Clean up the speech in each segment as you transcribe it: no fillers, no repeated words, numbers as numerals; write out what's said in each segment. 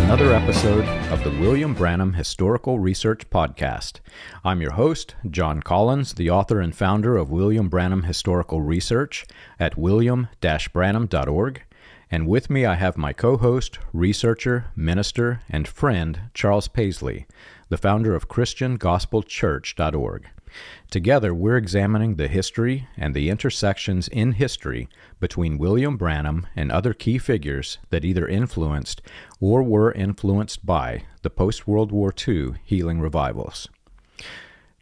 another episode of the William Branham Historical Research Podcast. I'm your host, John Collins, the author and founder of William Branham Historical Research at william-branham.org. And with me I have my co-host, researcher, minister, and friend, Charles Paisley, the founder of ChristianGospelChurch.org. Together, we're examining the history and the intersections in history between William Branham and other key figures that either influenced or were influenced by the post-World War II healing revivals.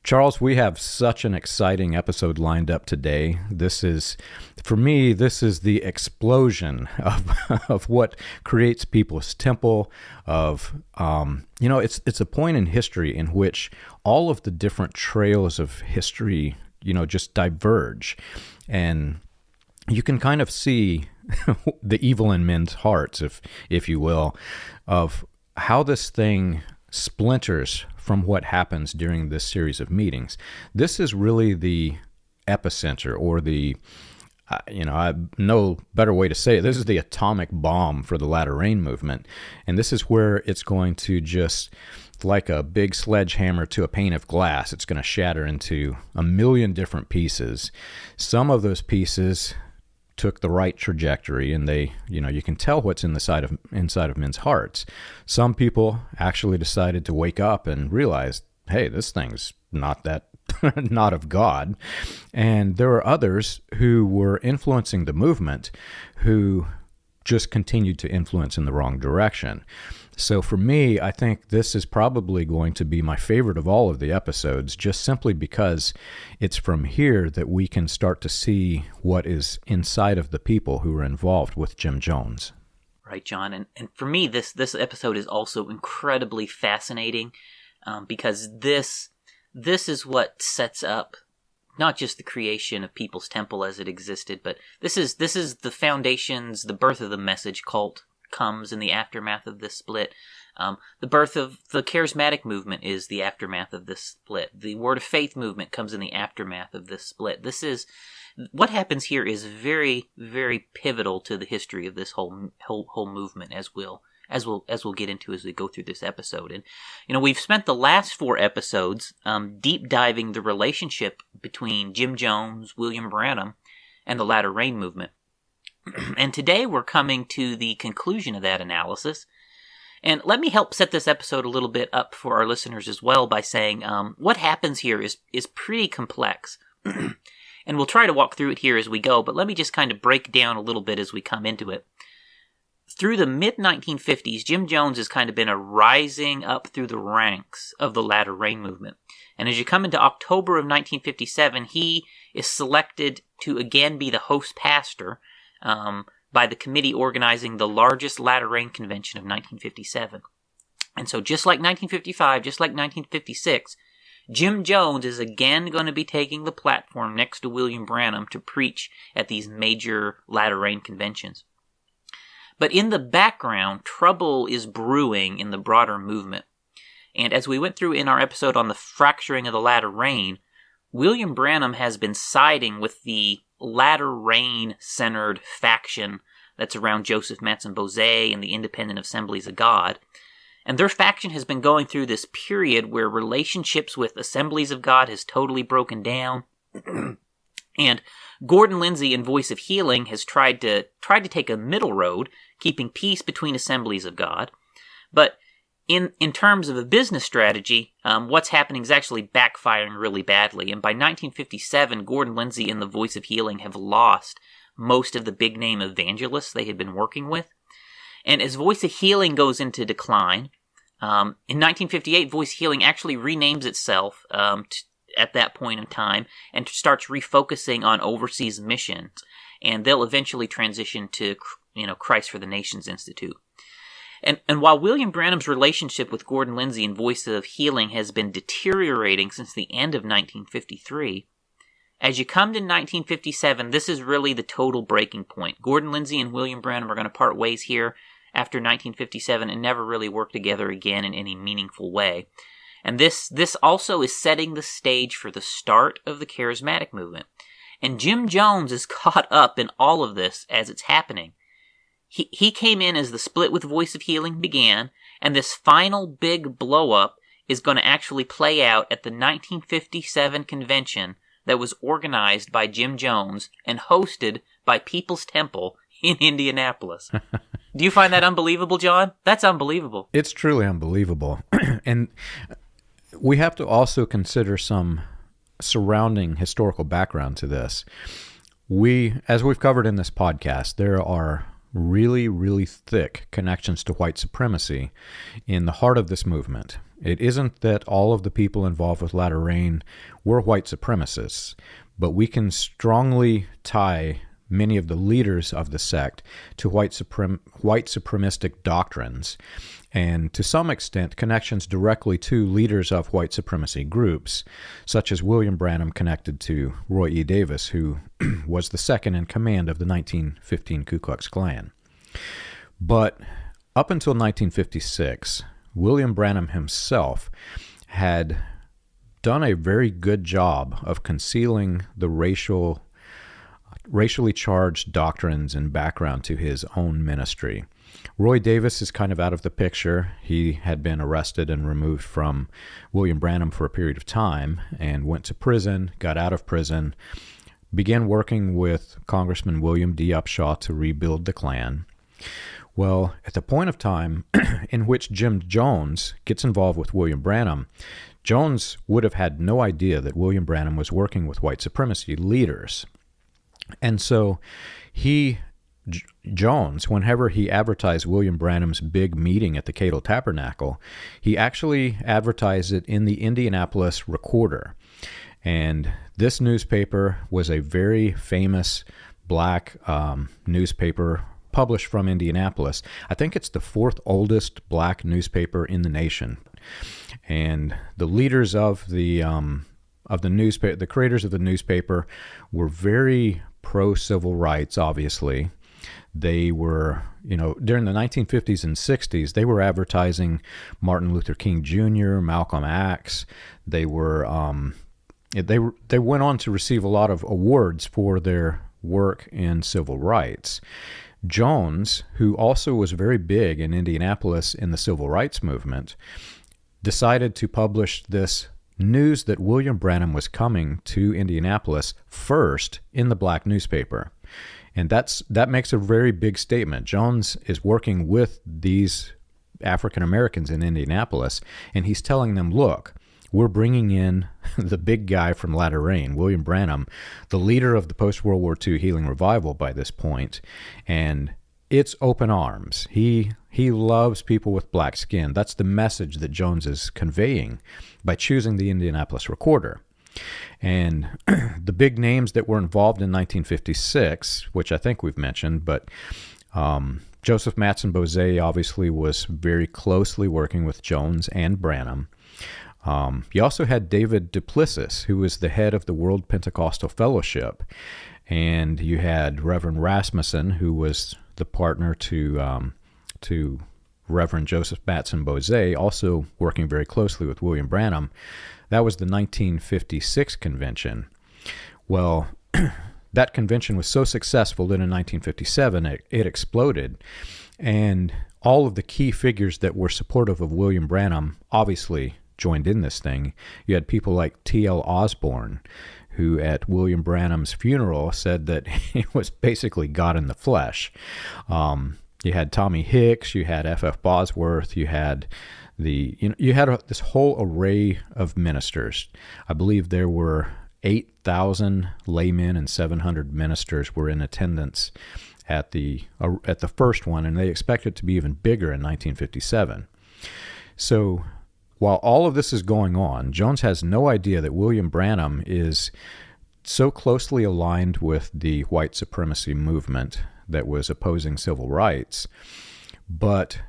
Charles, we have such an exciting episode lined up today. For me, this is the explosion of what creates People's Temple, it's a point in history in which all of the different trails of history, just diverge. And you can kind of see the evil in men's hearts, if you will, of how this thing splinters from what happens during this series of meetings. This is really the epicenter, or no better way to say it. This is the atomic bomb for the latter rain movement. And this is where it's going to just, like a big sledgehammer to a pane of glass, it's going to shatter into a million different pieces. Some of those pieces took the right trajectory, and they, you can tell what's inside of men's hearts. Some people actually decided to wake up and realize, hey, this thing's not of God. And there were others who were influencing the movement who just continued to influence in the wrong direction. So for me, I think this is probably going to be my favorite of all of the episodes, just simply because it's from here that we can start to see what is inside of the people who are involved with Jim Jones. Right, John. And for me, this episode is also incredibly fascinating because this is what sets up not just the creation of People's Temple as it existed, but this is the foundations, the birth of the message cult comes in the aftermath of this split. The birth of the charismatic movement is the aftermath of this split. The Word of Faith movement comes in the aftermath of this split. What happens here is very, very pivotal to the history of this whole movement, as we'll get into as we go through this episode. And we've spent the last 4 episodes deep diving the relationship between Jim Jones, William Branham, and the latter rain movement. And today we're coming to the conclusion of that analysis. And let me help set this episode a little bit up for our listeners as well by saying what happens here is pretty complex. And we'll try to walk through it here as we go, but let me just kind of break down a little bit as we come into it. Through the mid-1950s, Jim Jones has kind of been a rising up through the ranks of the latter rain movement. And as you come into October of 1957, he is selected to again be the host pastor by the committee organizing the largest latter rain convention of 1957. And so just like 1955, just like 1956, Jim Jones is again going to be taking the platform next to William Branham to preach at these major latter rain conventions. But in the background, trouble is brewing in the broader movement. And as we went through in our episode on the fracturing of the latter rain, William Branham has been siding with the latter rain-centered faction that's around Joseph Mattson-Boze and the independent Assemblies of God. And their faction has been going through this period where relationships with Assemblies of God has totally broken down. And Gordon Lindsay in Voice of Healing has tried to take a middle road, keeping peace between Assemblies of God. But in terms of a business strategy, what's happening is actually backfiring really badly. And by 1957, Gordon Lindsay and the Voice of Healing have lost most of the big-name evangelists they had been working with. And as Voice of Healing goes into decline, in 1958, Voice of Healing actually renames itself at that point in time and starts refocusing on overseas missions. And they'll eventually transition to, Christ for the Nations Institute. And while William Branham's relationship with Gordon Lindsay and Voice of Healing has been deteriorating since the end of 1953, as you come to 1957, this is really the total breaking point. Gordon Lindsay and William Branham are going to part ways here after 1957 and never really work together again in any meaningful way. And this also is setting the stage for the start of the charismatic movement. And Jim Jones is caught up in all of this as it's happening. he came in as the split with Voice of Healing began, and this final big blow-up is going to actually play out at the 1957 convention that was organized by Jim Jones and hosted by People's Temple in Indianapolis. Do you find that unbelievable, John? That's unbelievable. It's truly unbelievable. And we have to also consider some surrounding historical background to this. As we've covered in this podcast, there are really, really thick connections to white supremacy in the heart of this movement. It isn't that all of the people involved with Latter Rain were white supremacists, but we can strongly tie many of the leaders of the sect to white supremacistic doctrines, and to some extent connections directly to leaders of white supremacy groups, such as William Branham connected to Roy E. Davis, who was the second in command of the 1915 Ku Klux Klan. But up until 1956, William Branham himself had done a very good job of concealing the racially charged doctrines and background to his own ministry. Roy Davis is kind of out of the picture. He had been arrested and removed from William Branham for a period of time and went to prison, got out of prison, began working with Congressman William D. Upshaw to rebuild the Klan. Well, at the point of time in which Jim Jones gets involved with William Branham, Jones would have had no idea that William Branham was working with white supremacy leaders. And so Jones, whenever he advertised William Branham's big meeting at the Cadle Tabernacle, he actually advertised it in the Indianapolis Recorder. And this newspaper was a very famous black newspaper published from Indianapolis. I think it's the fourth oldest black newspaper in the nation. And the leaders of the newspaper, the creators of the newspaper, were very pro-civil rights, obviously. They were, during the 1950s and 60s, they were advertising Martin Luther King Jr., Malcolm X. They were, they went on to receive a lot of awards for their work in civil rights. Jones, who also was very big in Indianapolis in the civil rights movement, decided to publish this news that William Branham was coming to Indianapolis first in the black newspaper. And that makes a very big statement. Jones is working with these African Americans in Indianapolis, and he's telling them, look, we're bringing in the big guy from Latter Rain, William Branham, the leader of the post-World War II healing revival by this point, and it's open arms. He loves people with black skin. That's the message that Jones is conveying by choosing the Indianapolis Recorder. And the big names that were involved in 1956, which I think we've mentioned, but Joseph Mattson-Boze obviously was very closely working with Jones and Branham. You also had David Duplessis, who was the head of the World Pentecostal Fellowship. And you had Reverend Rasmussen, who was the partner to Reverend Joseph Mattson-Boze, also working very closely with William Branham. That was the 1956 convention. Well, that convention was so successful that in 1957 it exploded, and all of the key figures that were supportive of William Branham obviously joined in this thing. You had people like T.L. Osborne, who at William Branham's funeral said that he was basically God in the flesh. You had Tommy Hicks, you had F.F. Bosworth, you had this whole array of ministers. I believe there were 8,000 laymen and 700 ministers were in attendance at the first one, and they expect it to be even bigger in 1957. So while all of this is going on, Jones has no idea that William Branham is so closely aligned with the white supremacy movement that was opposing civil rights, but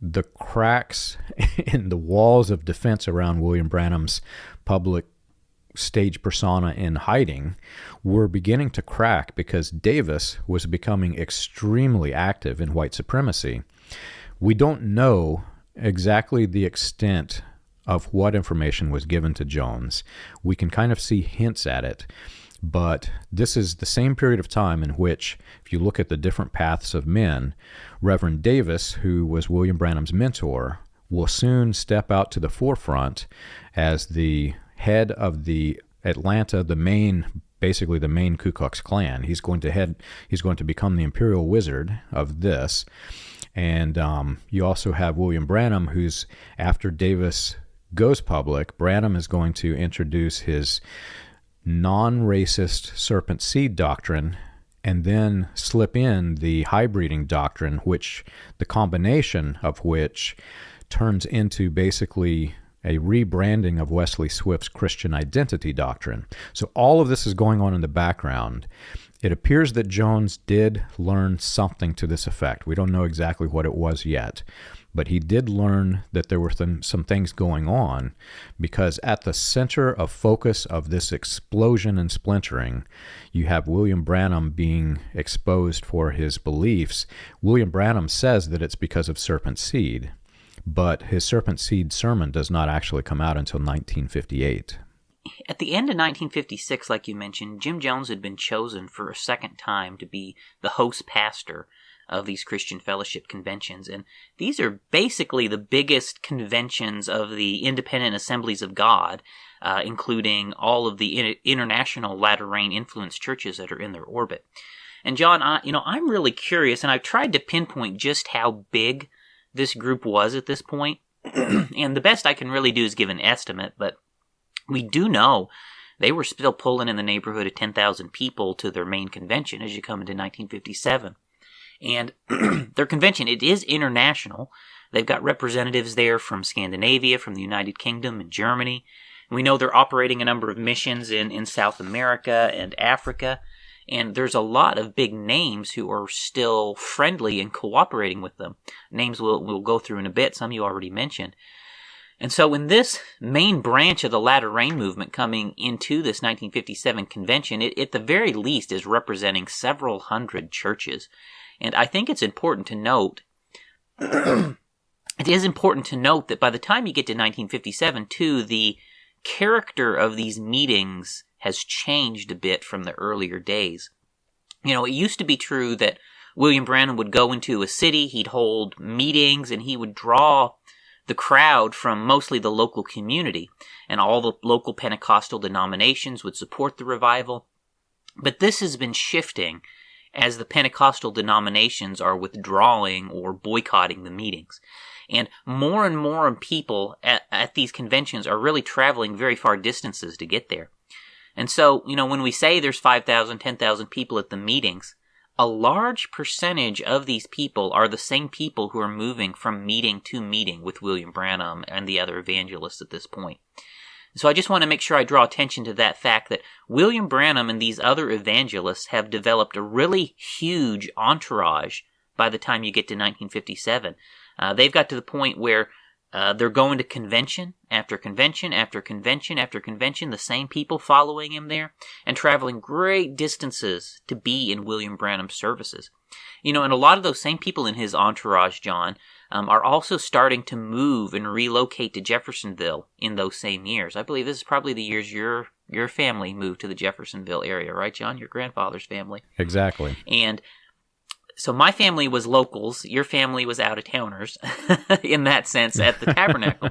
the cracks in the walls of defense around William Branham's public stage persona in hiding were beginning to crack because Davis was becoming extremely active in white supremacy. We don't know exactly the extent of what information was given to Jones. We can kind of see hints at it, But this is the same period of time in which, if you look at the different paths of men, Reverend Davis, who was William Branham's mentor, will soon step out to the forefront as the head of the Atlanta, basically the main Ku Klux Klan. He's going to become the imperial wizard of this. And you also have William Branham, who's, after Davis goes public, Branham is going to introduce his non-racist serpent seed doctrine and then slip in the hybriding doctrine, which the combination of which turns into basically a rebranding of Wesley Swift's Christian identity doctrine. So all of this is going on in the background. It appears that Jones did learn something to this effect. We don't know exactly what it was yet, but he did learn that there were some things going on, because at the center of focus of this explosion and splintering, you have William Branham being exposed for his beliefs. William Branham says that it's because of serpent seed, but his serpent seed sermon does not actually come out until 1958. At the end of 1956, like you mentioned, Jim Jones had been chosen for a second time to be the host pastor of these Christian fellowship conventions. And these are basically the biggest conventions of the independent Assemblies of God, including all of the international Latter-rain influenced churches that are in their orbit. And John, I'm really curious, and I've tried to pinpoint just how big this group was at this point. And the best I can really do is give an estimate, but we do know they were still pulling in the neighborhood of 10,000 people to their main convention as you come into 1957. And their convention, it is international. They've got representatives there from Scandinavia, from the United Kingdom, and Germany. And we know they're operating a number of missions in South America and Africa. And there's a lot of big names who are still friendly and cooperating with them. Names we'll go through in a bit, some you already mentioned. And so in this main branch of the Latter-rain movement coming into this 1957 convention, it at the very least is representing several hundred churches. And I think it's important to note, that by the time you get to 1957, too, the character of these meetings has changed a bit from the earlier days. It used to be true that William Branham would go into a city, he'd hold meetings, and he would draw the crowd from mostly the local community, and all the local Pentecostal denominations would support the revival. But this has been shifting as the Pentecostal denominations are withdrawing or boycotting the meetings. And more people at these conventions are really traveling very far distances to get there. And so, when we say there's 5,000, 10,000 people at the meetings, a large percentage of these people are the same people who are moving from meeting to meeting with William Branham and the other evangelists at this point. So I just want to make sure I draw attention to that fact that William Branham and these other evangelists have developed a really huge entourage by the time you get to 1957. They've got to the point where they're going to convention after convention after convention after convention, the same people following him there, and traveling great distances to be in William Branham's services. And a lot of those same people in his entourage, John, are also starting to move and relocate to Jeffersonville in those same years. I believe this is probably the years your family moved to the Jeffersonville area, right, John? Your grandfather's family. Exactly. And so my family was locals. Your family was out-of-towners in that sense at the Tabernacle.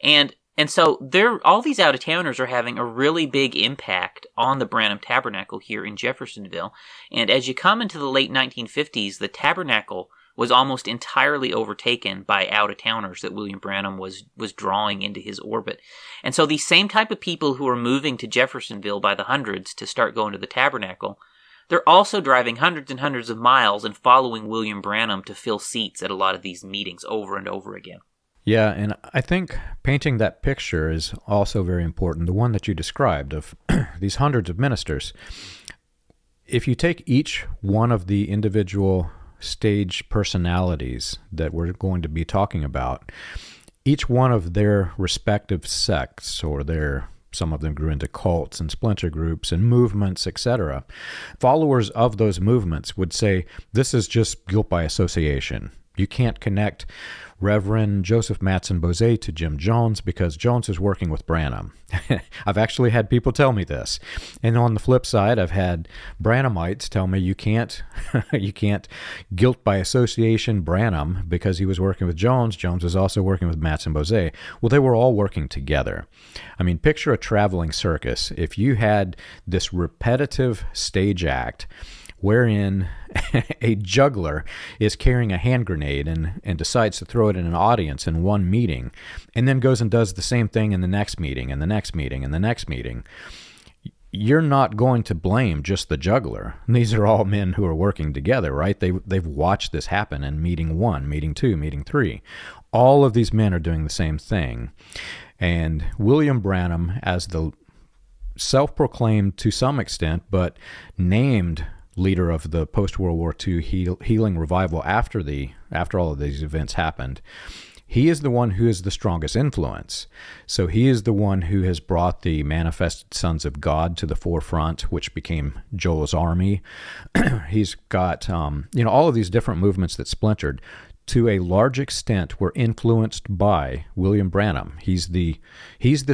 And so all these out-of-towners are having a really big impact on the Branham Tabernacle here in Jeffersonville. And as you come into the late 1950s, the Tabernacle was almost entirely overtaken by out-of-towners that William Branham was drawing into his orbit. And so these same type of people who are moving to Jeffersonville by the hundreds to start going to the Tabernacle, they're also driving hundreds and hundreds of miles and following William Branham to fill seats at a lot of these meetings over and over again. Yeah, and I think painting that picture is also very important, the one that you described of these hundreds of ministers. If you take each one of the individual stage personalities that we're going to be talking about, each one of their respective sects, or some of them grew into cults and splinter groups and movements, etc. Followers of those movements would say, this is just guilt by association. You can't connect Reverend Joseph Mattson-Boze to Jim Jones because Jones is working with Branham. I've actually had people tell me this. And on the flip side, I've had Branhamites tell me you can't guilt by association Branham because he was working with Jones. Jones was also working with Mattson-Boze. Well, they were all working together. I mean, picture a traveling circus. If you had this repetitive stage act wherein a juggler is carrying a hand grenade and decides to throw it in an audience in one meeting, and then goes and does the same thing in the next meeting, and the next meeting, and the next meeting, you're not going to blame just the juggler. These are all men who are working together, right? They've watched this happen in meeting 1, meeting 2, meeting 3. All of these men are doing the same thing. And William Branham, as the self-proclaimed, to some extent, but named leader of the post-World War II healing revival after all of these events happened, he is the one who is the strongest influence. So he is the one who has brought the manifested sons of God to the forefront, which became Joel's army. He's got all of these different movements that splintered to a large extent were influenced by William Branham. He's the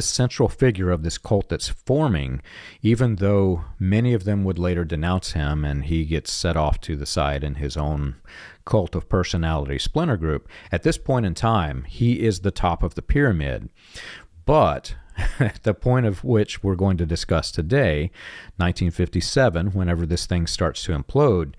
central figure of this cult that's forming, even though many of them would later denounce him, and he gets set off to the side in his own cult of personality splinter group. At this point in time, he is the top of the pyramid. But the point of which we're going to discuss today, 1957, whenever this thing starts to implode,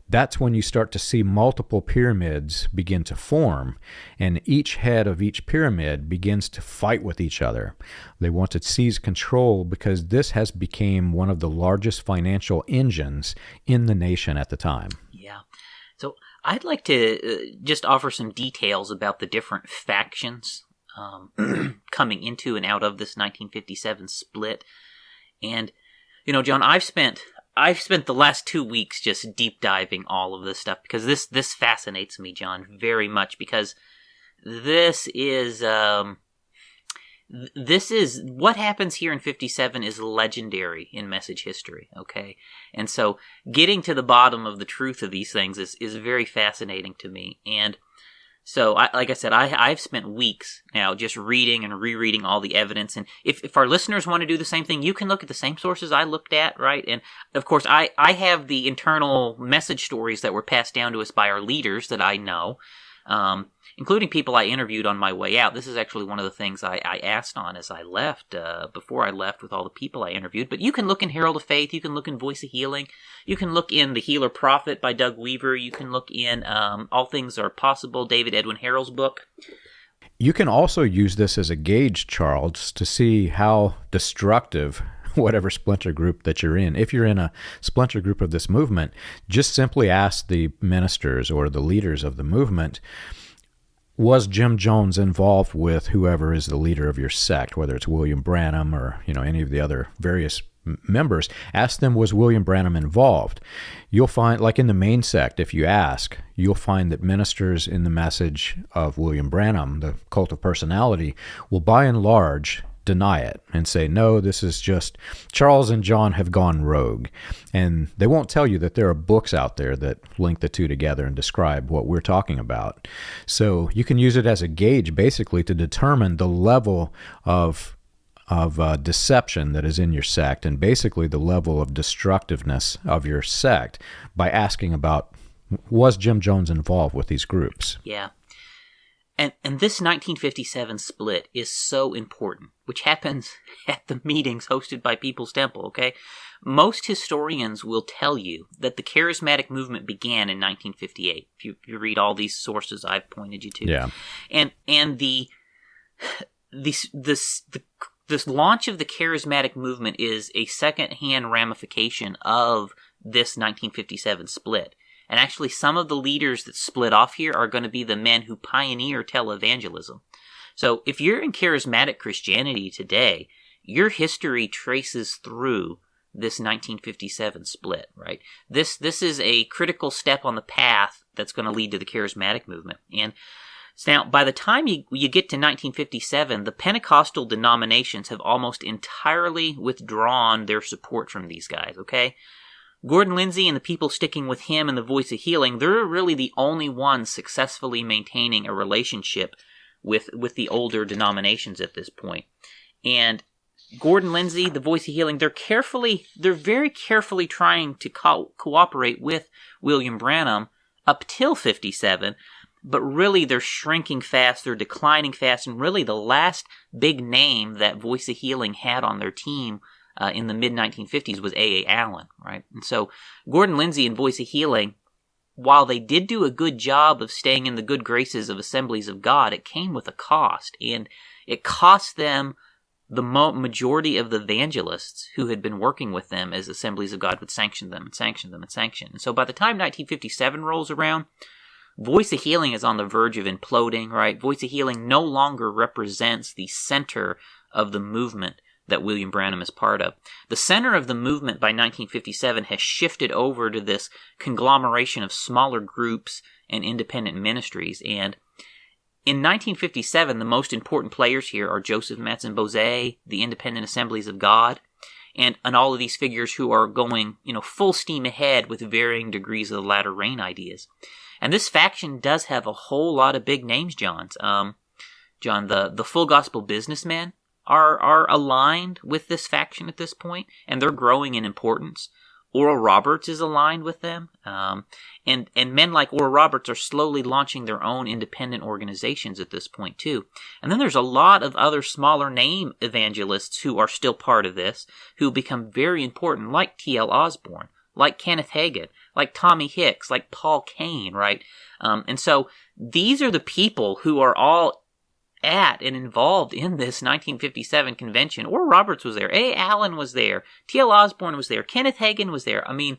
that's when you start to see multiple pyramids begin to form, and each head of each pyramid begins to fight with each other. They want to seize control because this has become one of the largest financial engines in the nation at the time. Yeah. So I'd like to just offer some details about the different factions coming into and out of this 1957 split. And, John, I've spent the last 2 weeks just deep diving all of this stuff because this fascinates me, John, very much, because this is what happens here in 57 is legendary in message history, okay? And so getting to the bottom of the truth of these things is very fascinating to me. And so, like I said, I've spent weeks now just reading and rereading all the evidence. And if our listeners want to do the same thing, you can look at the same sources I looked at, right? And, of course, I have the internal message stories that were passed down to us by our leaders that I know, including people I interviewed on my way out. This is actually one of the things I asked on as I left, before I left, with all the people I interviewed. But you can look in Herald of Faith, you can look in Voice of Healing, you can look in The Healer Prophet by Doug Weaver, you can look in All Things Are Possible, David Edwin Harrell's book. You can also use this as a gauge, Charles, to see how destructive whatever splinter group that you're in. If you're in a splinter group of this movement, just simply ask the ministers or the leaders of the movement, was Jim Jones involved with whoever is the leader of your sect, whether it's William Branham or any of the other various members? Ask them, was William Branham involved? You'll find, like in the main sect, if you ask, you'll find that ministers in the message of William Branham, the cult of personality, will by and large deny it and say, no, this is just Charles and John have gone rogue. And they won't tell you that there are books out there that link the two together and describe what we're talking about. So you can use it as a gauge basically to determine the level of deception that is in your sect, and basically the level of destructiveness of your sect, by asking about, was Jim Jones involved with these groups? Yeah. And this 1957 split is so important, which happens at the meetings hosted by People's Temple, okay? Most historians will tell you that the charismatic movement began in 1958. If you read all these sources I've pointed you to. Yeah. And this launch of the charismatic movement is a second-hand ramification of this 1957 split. And actually, some of the leaders that split off here are going to be the men who pioneer televangelism. So if you're in charismatic Christianity today, your history traces through this 1957 split, right? This is a critical step on the path that's going to lead to the charismatic movement. And now, by the time you get to 1957, the Pentecostal denominations have almost entirely withdrawn their support from these guys, okay? Gordon Lindsay and the people sticking with him and the Voice of Healing, they're really the only ones successfully maintaining a relationship with the older denominations at this point. And Gordon Lindsay, the Voice of Healing, they're very carefully trying to cooperate with William Branham up till 57, but really they're shrinking fast, they're declining fast, and really the last big name that Voice of Healing had on their team in the mid-1950s was A.A. Allen, right? And so Gordon Lindsay and Voice of Healing, while they did do a good job of staying in the good graces of Assemblies of God, it came with a cost, and it cost them the majority of the evangelists who had been working with them as Assemblies of God would sanction them and sanction them and sanction. And so by the time 1957 rolls around, Voice of Healing is on the verge of imploding, right? Voice of Healing no longer represents the center of the movement that William Branham is part of. The center of the movement by 1957 has shifted over to this conglomeration of smaller groups and independent ministries. And in 1957, the most important players here are Joseph Mattson-Boze, the Independent Assemblies of God, and all of these figures who are going, full steam ahead with varying degrees of the latter rain ideas. And this faction does have a whole lot of big names, John. The Full Gospel Businessmen are aligned with this faction at this point, and they're growing in importance. Oral Roberts is aligned with them, and men like Oral Roberts are slowly launching their own independent organizations at this point too. And then there's a lot of other smaller name evangelists who are still part of this, who become very important, like T.L. Osborne, like Kenneth Hagin, like Tommy Hicks, like Paul Kane, right? And so these are the people who are all at and involved in this 1957 convention. Oral Roberts was there. A. Allen was there. T.L. Osborne was there. Kenneth Hagin was there. I mean,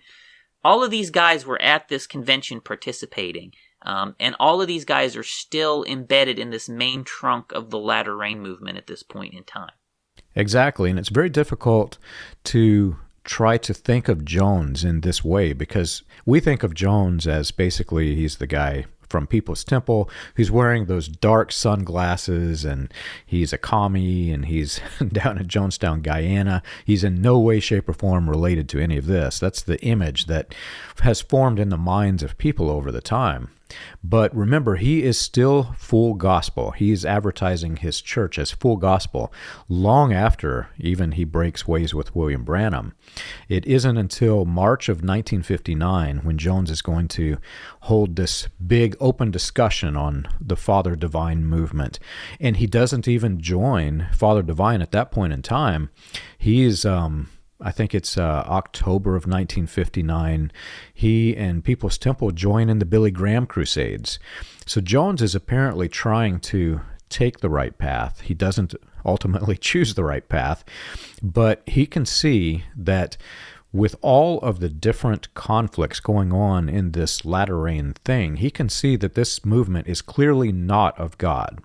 all of these guys were at this convention participating. And all of these guys are still embedded in this main trunk of the latter rain movement at this point in time. Exactly. And it's very difficult to try to think of Jones in this way, because we think of Jones as basically he's the guy from People's Temple who's wearing those dark sunglasses, and he's a commie, and he's down in Jonestown, Guyana. He's in no way, shape, or form related to any of this. That's the image that has formed in the minds of people over the time. But remember, he is still full gospel. He's advertising his church as full gospel long after even he breaks ways with William Branham. It isn't until March of 1959 when Jones is going to hold this big open discussion on the Father Divine movement. And he doesn't even join Father Divine at that point in time. He's I think it's October of 1959, he and People's Temple join in the Billy Graham Crusades. So Jones is apparently trying to take the right path. He doesn't ultimately choose the right path, but he can see that with all of the different conflicts going on in this latter rain thing, he can see that this movement is clearly not of God.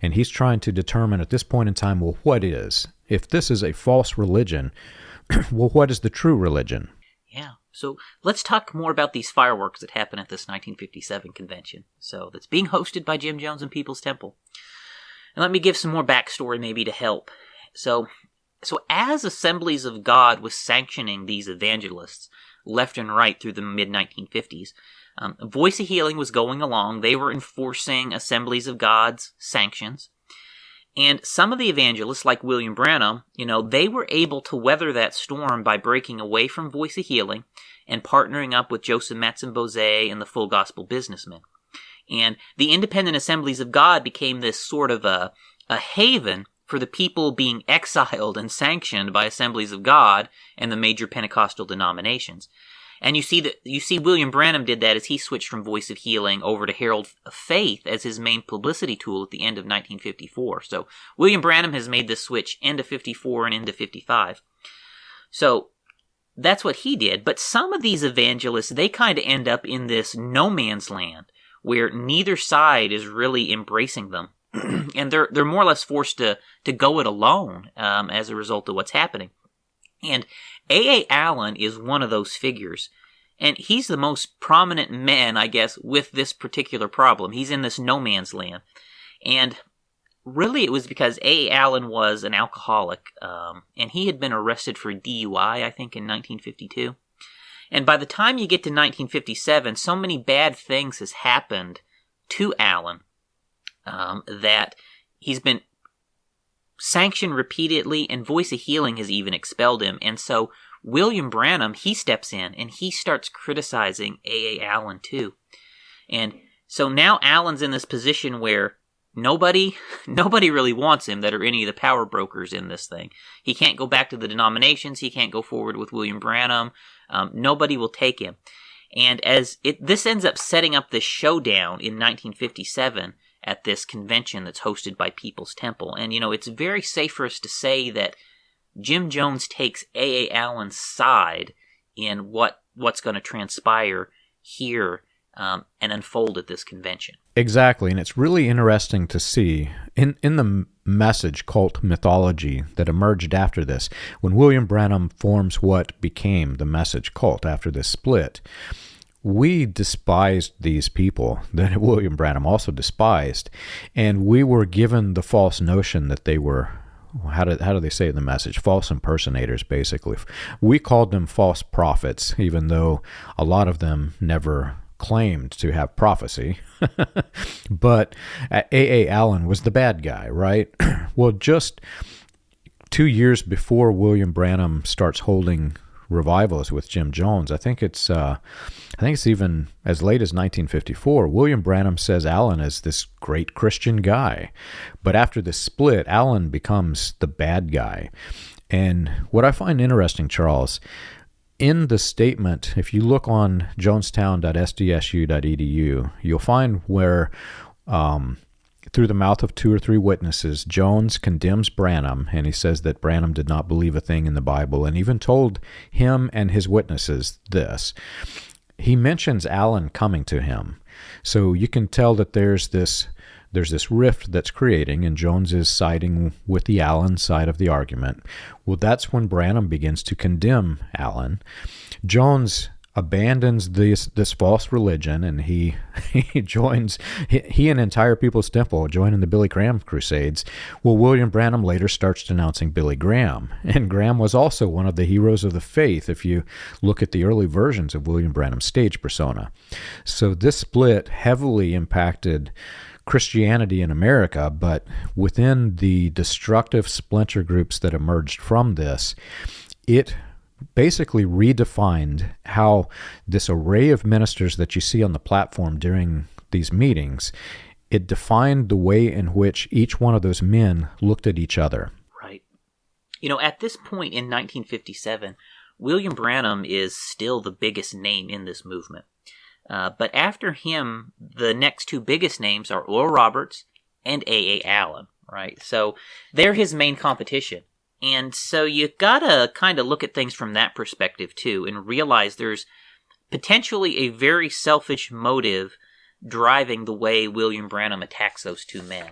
And he's trying to determine at this point in time, well, what is? If this is a false religion, well, what is the true religion? Yeah. So let's talk more about these fireworks that happen at this 1957 convention. So that's being hosted by Jim Jones and People's Temple. And let me give some more backstory maybe to help. So as Assemblies of God was sanctioning these evangelists left and right through the mid-1950s, Voice of Healing was going along. They were enforcing Assemblies of God's sanctions. And some of the evangelists, like William Branham, they were able to weather that storm by breaking away from Voice of Healing and partnering up with Joseph Mattson-Boze and the Full Gospel Businessmen. And the Independent Assemblies of God became this sort of a haven for the people being exiled and sanctioned by Assemblies of God and the major Pentecostal denominations. And you see William Branham did that as he switched from Voice of Healing over to Herald of Faith as his main publicity tool at the end of 1954. So William Branham has made this switch end of 54 and into 55. So that's what he did. But some of these evangelists, they kind of end up in this no man's land where neither side is really embracing them. And they're more or less forced to go it alone as a result of what's happening. And A.A. Allen is one of those figures, and he's the most prominent man, I guess, with this particular problem. He's in this no man's land. And really it was because A.A. Allen was an alcoholic, and he had been arrested for DUI, I think, in 1952. And by the time you get to 1957, so many bad things has happened to Allen that he's been sanctioned repeatedly, and Voice of Healing has even expelled him. And so William Branham, he steps in and he starts criticizing A.A. Allen too. And so now Allen's in this position where nobody really wants him that are any of the power brokers in this thing. He can't go back to the denominations. He can't go forward with William Branham. Nobody will take him. And this ends up setting up this showdown in 1957 at this convention that's hosted by People's Temple. And, it's very safe for us to say that Jim Jones takes A.A. Allen's side in what's going to transpire here and unfold at this convention. Exactly, and it's really interesting to see in the message cult mythology that emerged after this, when William Branham forms what became the message cult after this split. We despised these people that William Branham also despised, and we were given the false notion that they were, how do they say it in the message? False impersonators, basically. We called them false prophets, even though a lot of them never claimed to have prophecy. But A.A. Allen was the bad guy, right? Well, just 2 years before William Branham starts holding revivals with Jim Jones, I think it's even as late as 1954, William Branham says Allen is this great Christian guy. But after the split, Allen becomes the bad guy. And what I find interesting, Charles, in the statement, if you look on jonestown.sdsu.edu, you'll find where, through the mouth of 2 or 3 witnesses, Jones condemns Branham, and he says that Branham did not believe a thing in the Bible, and even told him and his witnesses this. He mentions Allen coming to him. So you can tell that there's this rift that's creating, and Jones is siding with the Allen side of the argument. Well, that's when Branham begins to condemn Allen. Jones abandons this false religion, and he joins, he and entire People's Temple join in the Billy Graham crusades. Well, William Branham later starts denouncing Billy Graham, and Graham was also one of the heroes of the faith if you look at the early versions of William Branham's stage persona. So this split heavily impacted Christianity in America, but within the destructive splinter groups that emerged from this, it basically redefined how this array of ministers that you see on the platform during these meetings, it defined the way in which each one of those men looked at each other. Right. At this point in 1957, William Branham is still the biggest name in this movement. But after him, the next 2 biggest names are Oral Roberts and A.A. Allen, right? So they're his main competition. And so you gotta kind of look at things from that perspective too, and realize there's potentially a very selfish motive driving the way William Branham attacks those 2 men.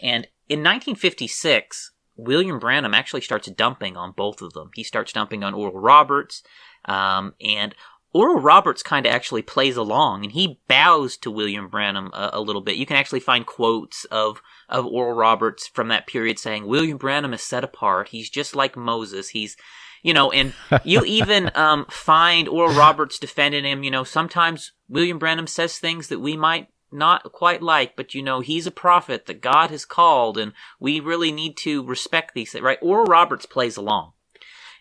And in 1956, William Branham actually starts dumping on both of them. He starts dumping on Oral Roberts, and Oral Roberts kind of actually plays along, and he bows to William Branham a little bit. You can actually find quotes of Oral Roberts from that period saying, William Branham is set apart. He's just like Moses. He's, and you'll even find Oral Roberts defending him. Sometimes William Branham says things that we might not quite like, but he's a prophet that God has called, and we really need to respect these things, right? Oral Roberts plays along.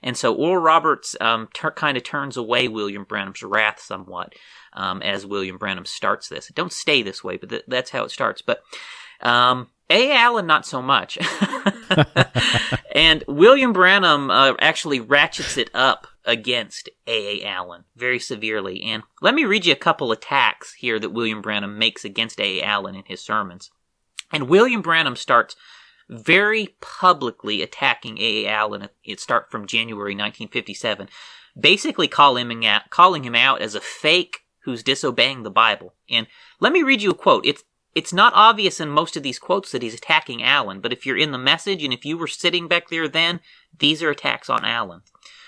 And so Oral Roberts kind of turns away William Branham's wrath somewhat as William Branham starts this. It don't stay this way, but that's how it starts. But A. Allen, not so much. And William Branham actually ratchets it up against A. Allen very severely. And let me read you a couple attacks here that William Branham makes against A. Allen in his sermons. And William Branham starts very publicly attacking A.A. Allen. It starts from January 1957, basically calling him out as a fake who's disobeying the Bible. And let me read you a quote. It's not obvious in most of these quotes that he's attacking Allen, but if you're in the message and if you were sitting back there then, these are attacks on Allen.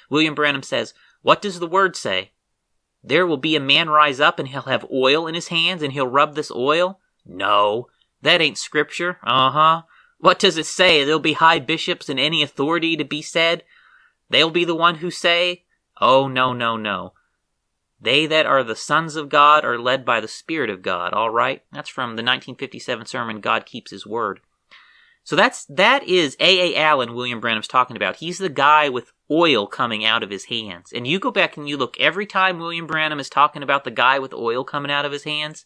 William Branham says, "What does the word say? There will be a man rise up and he'll have oil in his hands and he'll rub this oil? No, that ain't scripture. What does it say? There'll be high bishops and any authority to be said? They'll be the one who say, oh, no. They that are the sons of God are led by the Spirit of God. All right? That's from the 1957 sermon, God Keeps His Word. So that is A.A. Allen William Branham's talking about. He's the guy with oil coming out of his hands. And you go back and you look, every time William Branham is talking about the guy with oil coming out of his hands,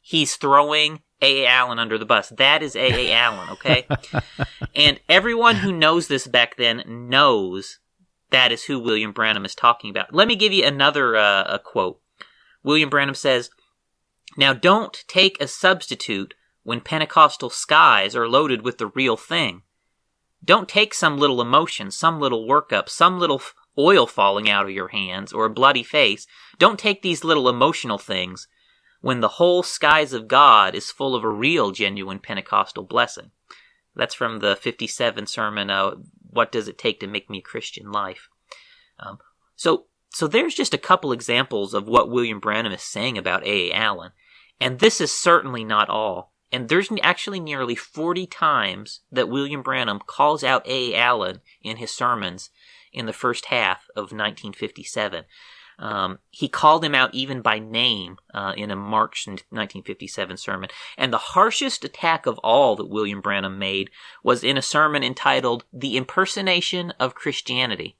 he's throwing A.A. Allen under the bus. That is A.A. Allen, okay? And everyone who knows this back then knows that is who William Branham is talking about. Let me give you another a quote. William Branham says, "Now don't take a substitute when Pentecostal skies are loaded with the real thing. Don't take some little emotion, some little workup, some little oil falling out of your hands, or a bloody face. Don't take these little emotional things when the whole skies of God is full of a real, genuine Pentecostal blessing." That's from the 57 sermon, What Does It Take to Make Me a Christian Life? So there's just a couple examples of what William Branham is saying about A.A. Allen. And this is certainly not all. And there's actually nearly 40 times that William Branham calls out A.A. Allen in his sermons in the first half of 1957. He called him out even by name in a March 1957 sermon. And the harshest attack of all that William Branham made was in a sermon entitled The Impersonation of Christianity.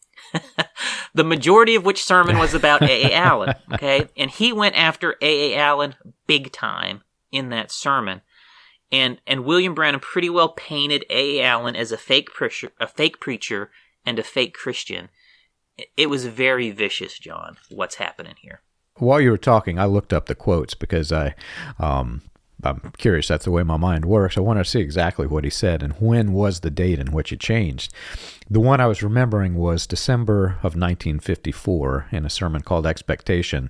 The majority of which sermon was about A.A. Allen, okay? And he went after A.A. Allen big time in that sermon. And William Branham pretty well painted A.A. Allen as a fake preacher and a fake Christian. It was very vicious, John, what's happening here. While you were talking, I looked up the quotes because I'm curious. That's the way my mind works. I want to see exactly what he said and when was the date in which it changed. The one I was remembering was December of 1954 in a sermon called Expectation.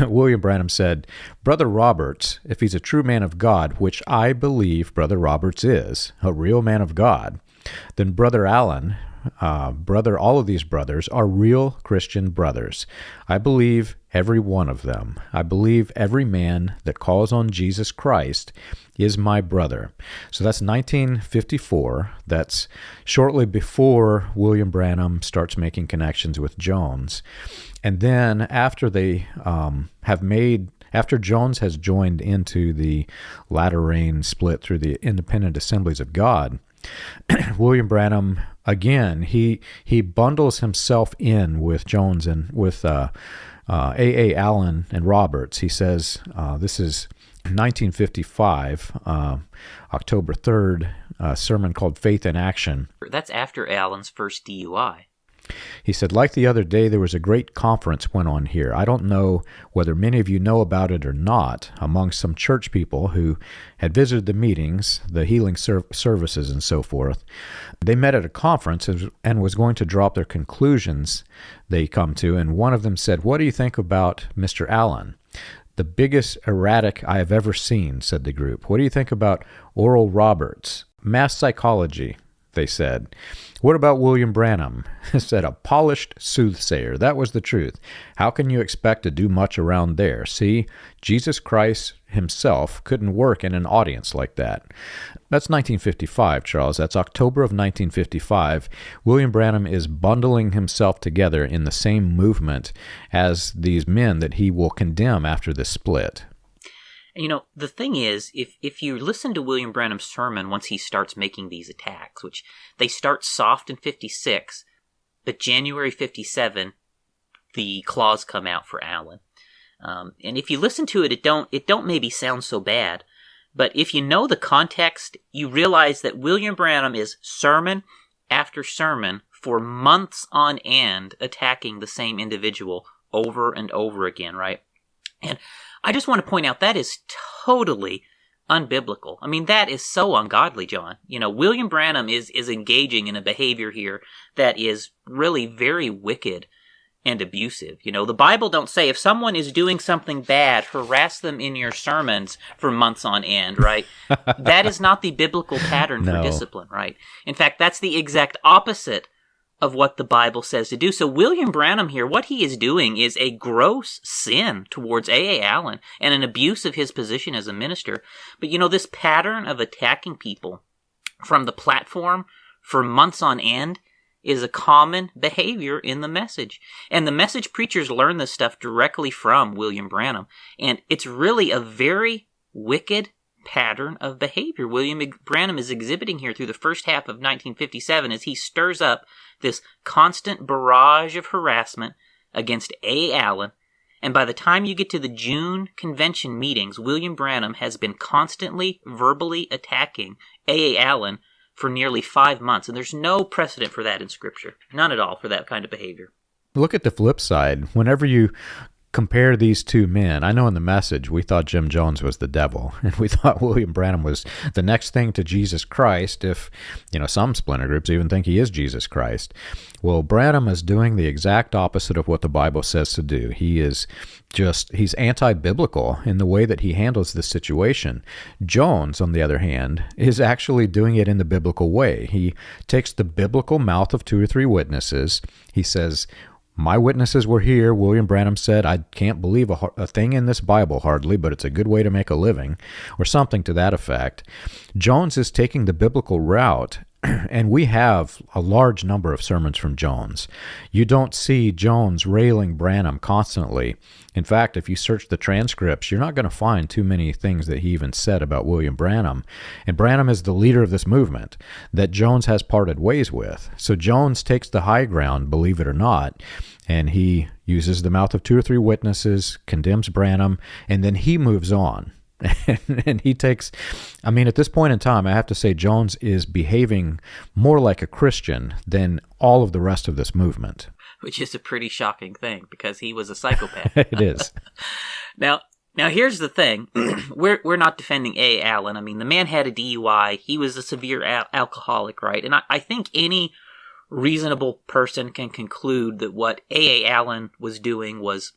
William Branham said, "Brother Roberts, if he's a true man of God, which I believe Brother Roberts is, a real man of God, then Brother Allen, all of these brothers are real Christian brothers. I believe every one of them. I believe every man that calls on Jesus Christ is my brother." So that's 1954. That's shortly before William Branham starts making connections with Jones. And then after they after Jones has joined into the latter rain split through the independent Assemblies of God, William Branham, again, he bundles himself in with Jones and with A.A. Allen and Roberts. He says, this is 1955, October 3rd, a sermon called Faith in Action. That's after Allen's first DUI. He said, "Like the other day, there was a great conference went on here. I don't know whether many of you know about it or not, among some church people who had visited the meetings, the healing services and so forth. They met at a conference and was going to drop their conclusions they come to, and one of them said, 'What do you think about Mr. Allen?' 'The biggest erratic I have ever seen,' said the group. 'What do you think about Oral Roberts? Mass psychology,' they said. 'What about William Branham?' Said, 'A polished soothsayer. That was the truth. How can you expect to do much around there? See, Jesus Christ himself couldn't work in an audience like that.'" That's 1955, Charles. That's October of 1955. William Branham is bundling himself together in the same movement as these men that he will condemn after this split. You know, the thing is, if you listen to William Branham's sermon once he starts making these attacks, which they start soft in 56, but January 57, the claws come out for Allen. And if you listen to it, it don't maybe sound so bad. But if you know the context, you realize that William Branham is sermon after sermon for months on end attacking the same individual over and over again, right? And I just want to point out that is totally unbiblical. I mean, that is so ungodly, John. You know, William Branham is engaging in a behavior here that is really very wicked and abusive. You know, the Bible don't say if someone is doing something bad, harass them in your sermons for months on end, right? That is not the biblical pattern for discipline, right? In fact, that's the exact opposite of what the Bible says to do. So William Branham here, what he is doing is a gross sin towards A.A. Allen and an abuse of his position as a minister. But you know, this pattern of attacking people from the platform for months on end, is a common behavior in the message. And the message preachers learn this stuff directly from William Branham. And it's really a very wicked pattern of behavior William Branham is exhibiting here through the first half of 1957 as he stirs up this constant barrage of harassment against A. Allen. And by the time you get to the June convention meetings, William Branham has been constantly verbally attacking A. Allen for nearly 5 months. And there's no precedent for that in Scripture. None at all for that kind of behavior. Look at the flip side. Whenever you compare these two men, I know in the message we thought Jim Jones was the devil, and we thought William Branham was the next thing to Jesus Christ, if, some splinter groups even think he is Jesus Christ. Well, Branham is doing the exact opposite of what the Bible says to do. He's anti-biblical in the way that he handles this situation. Jones, on the other hand, is actually doing it in the biblical way. He takes the biblical mouth of 2 or 3 witnesses. He says, "My witnesses were here." William Branham said, "I can't believe a thing in this Bible hardly, but it's a good way to make a living," or something to that effect. Jones is taking the biblical route, and we have a large number of sermons from Jones. You don't see Jones railing Branham constantly. In fact, if you search the transcripts, you're not going to find too many things that he even said about William Branham. And Branham is the leader of this movement that Jones has parted ways with. So Jones takes the high ground, believe it or not, and he uses the mouth of 2 or 3 witnesses, condemns Branham, and then he moves on. And he takes, at this point in time, I have to say Jones is behaving more like a Christian than all of the rest of this movement. Which is a pretty shocking thing, because he was a psychopath. It is. Now here's the thing. We're not defending A. Allen. The man had a DUI. He was a severe alcoholic, right? And I think any reasonable person can conclude that what A. Allen was doing was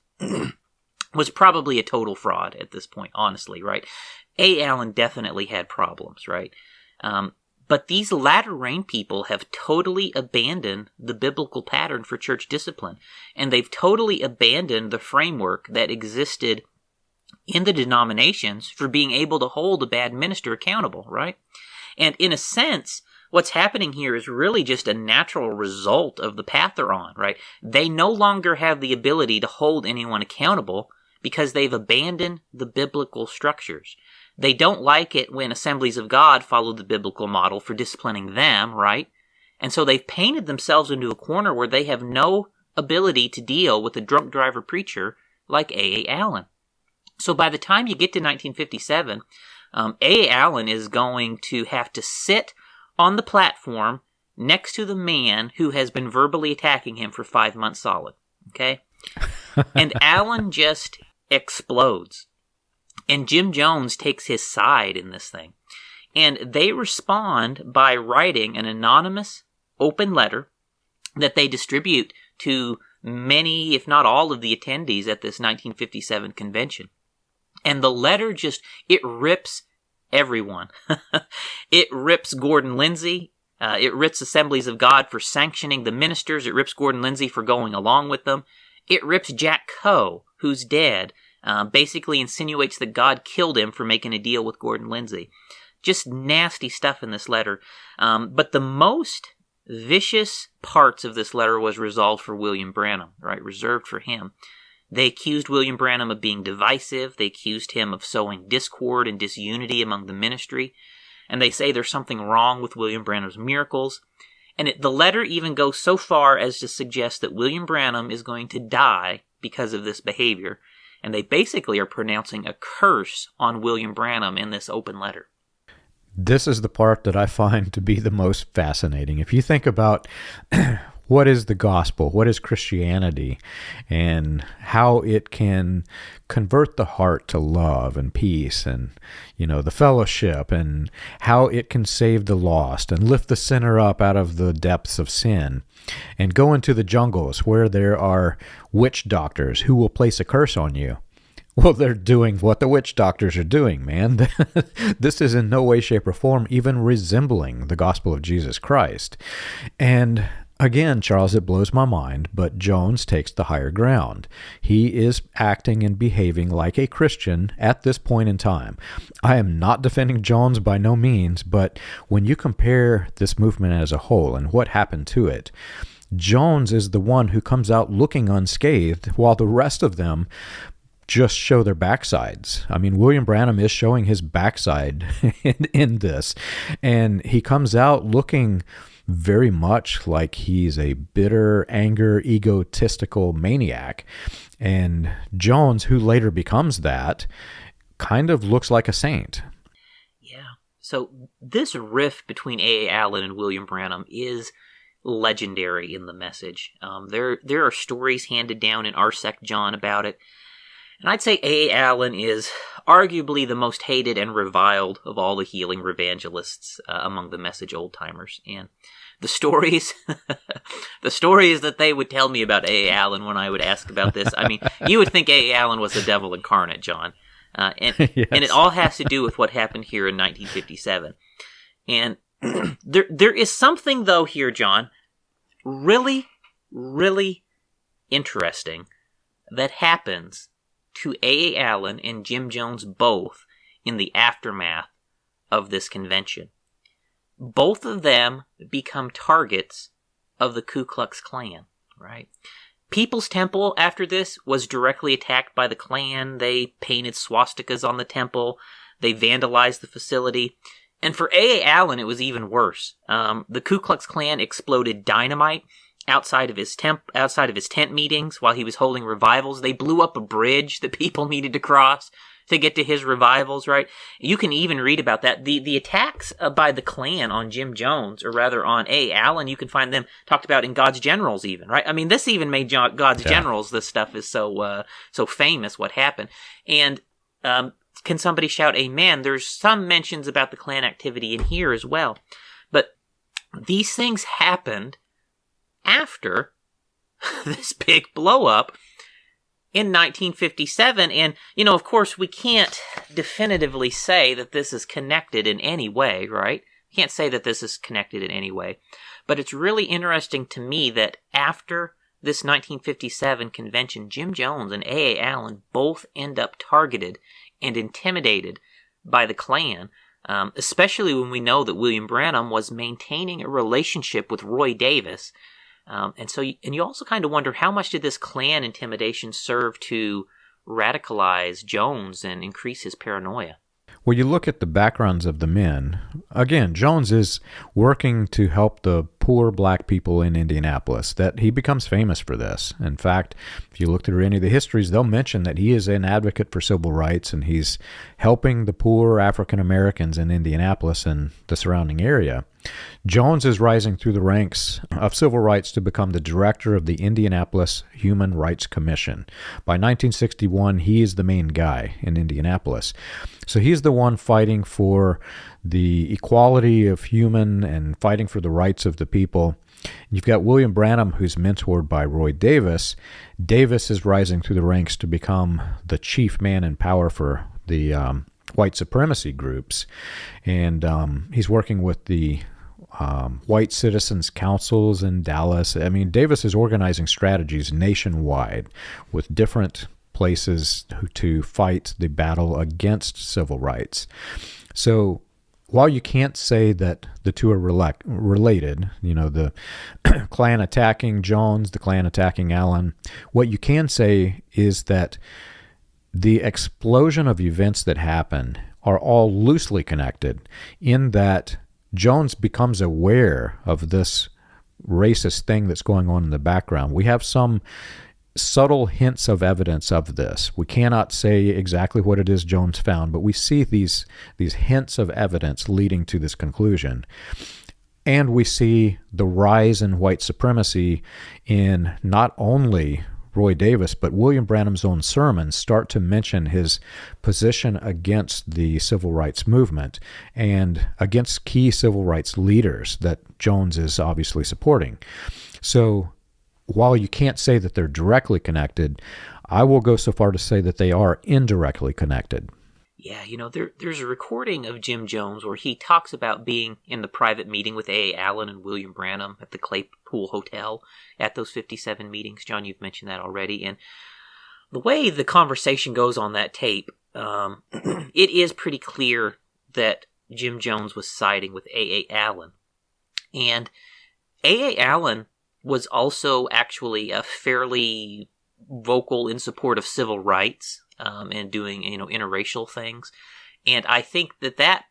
probably a total fraud at this point, honestly, right? A. Allen definitely had problems, right? But these latter rain people have totally abandoned the biblical pattern for church discipline, and they've totally abandoned the framework that existed in the denominations for being able to hold a bad minister accountable, right? And in a sense, what's happening here is really just a natural result of the path they're on, right? They no longer have the ability to hold anyone accountable because they've abandoned the biblical structures. They don't like it when Assemblies of God follow the biblical model for disciplining them, right? And so they've painted themselves into a corner where they have no ability to deal with a drunk driver preacher like A. Allen. So by the time you get to 1957, A. Allen is going to have to sit on the platform next to the man who has been verbally attacking him for 5 months solid, okay? And Allen just explodes. And Jim Jones takes his side in this thing. And they respond by writing an anonymous, open letter that they distribute to many, if not all, of the attendees at this 1957 convention. And the letter it rips everyone. It rips Gordon Lindsay. It rips Assemblies of God for sanctioning the ministers. It rips Gordon Lindsay for going along with them. It rips Jack Coe, who's dead. Basically insinuates that God killed him for making a deal with Gordon Lindsay. Just nasty stuff in this letter. But the most vicious parts of this letter was resolved for William Branham, right? Reserved for him. They accused William Branham of being divisive. They accused him of sowing discord and disunity among the ministry. And they say there's something wrong with William Branham's miracles. And the letter even goes so far as to suggest that William Branham is going to die because of this behavior. And they basically are pronouncing a curse on William Branham in this open letter. This is the part that I find to be the most fascinating. If you think about what is the gospel, what is Christianity, and how it can convert the heart to love and peace and, the fellowship, and how it can save the lost and lift the sinner up out of the depths of sin and go into the jungles where there are witch doctors who will place a curse on you. Well, they're doing what the witch doctors are doing, man. This is in no way, shape, or form even resembling the gospel of Jesus Christ. And Again, Charles, it blows my mind, but Jones takes the higher ground. He is acting and behaving like a Christian at this point in time. I am not defending Jones by no means, but when you compare this movement as a whole and what happened to it, Jones is the one who comes out looking unscathed, while the rest of them just show their backsides. I mean, William Branham is showing his backside in this, and he comes out looking very much like he's a bitter, egotistical maniac. And Jones, who later becomes that, kind of looks like a saint. Yeah. So this rift between A.A. Allen and William Branham is legendary in the message. There are stories handed down in our sect, John, about it. And I'd say A.A. Allen is arguably the most hated and reviled of all the healing evangelists among the message old-timers. And the stories that they would tell me about A.A. Allen when I would ask about this, I mean, you would think A.A. Allen was the devil incarnate, John. And Yes. and it all has to do with what happened here in 1957. And there is something, though, here, John, really, really interesting that happens to A.A. Allen and Jim Jones both in the aftermath of this convention. Both of them become targets of the Ku Klux Klan, right? People's Temple, after this, was directly attacked by the Klan. They painted swastikas on the temple. They vandalized the facility. And for A.A. Allen, it was even worse. The Ku Klux Klan exploded dynamite outside of his tent meetings while he was holding revivals. They blew up a bridge that people needed to cross to get to his revivals, right? You can even read about that. The attacks by the Klan on Jim Jones, or rather on A. Allen, you can find them talked about in God's Generals even, right? I mean, this even made God's Generals. This stuff is so famous, what happened. And can somebody shout amen? There's some mentions about the Klan activity in here as well. But these things happened after this big blow-up in 1957, and, of course, we can't definitively say that this is connected in any way, right? We can't say that this is connected in any way, but it's really interesting to me that after this 1957 convention, Jim Jones and A.A. Allen both end up targeted and intimidated by the Klan, especially when we know that William Branham was maintaining a relationship with Roy Davis. And you also kind of wonder, how much did this Klan intimidation serve to radicalize Jones and increase his paranoia? Well, you look at the backgrounds of the men. Again, Jones is working to help the poor black people in Indianapolis. That he becomes famous for this. In fact, if you look through any of the histories, they'll mention that he is an advocate for civil rights, and he's helping the poor African Americans in Indianapolis and the surrounding area. Jones is rising through the ranks of civil rights to become the director of the Indianapolis Human Rights Commission. By 1961, he is the main guy in Indianapolis. So he's the one fighting for the equality of human and fighting for the rights of the people. You've got William Branham, who's mentored by Roy Davis. Davis is rising through the ranks to become the chief man in power for the white supremacy groups. And he's working with the white citizens councils in Dallas. I mean, Davis is organizing strategies nationwide with different places to fight the battle against civil rights. So while you can't say that the two are related, the Klan attacking Jones, the Klan attacking Allen, what you can say is that the explosion of events that happen are all loosely connected, in that Jones becomes aware of this racist thing that's going on in the background. We have some subtle hints of evidence of this. We cannot say exactly what it is Jones found, but we see these hints of evidence leading to this conclusion. And we see the rise in white supremacy in not only Roy Davis, but William Branham's own sermons start to mention his position against the civil rights movement and against key civil rights leaders that Jones is obviously supporting. So while you can't say that they're directly connected, I will go so far to say that they are indirectly connected. Yeah, there's a recording of Jim Jones where he talks about being in the private meeting with A. Allen and William Branham at the Claypool Hotel at those 57 meetings. John, you've mentioned that already. And the way the conversation goes on that tape, it is pretty clear that Jim Jones was siding with A. Allen. And A. Allen was also actually fairly vocal in support of civil rights and doing, interracial things. And I think that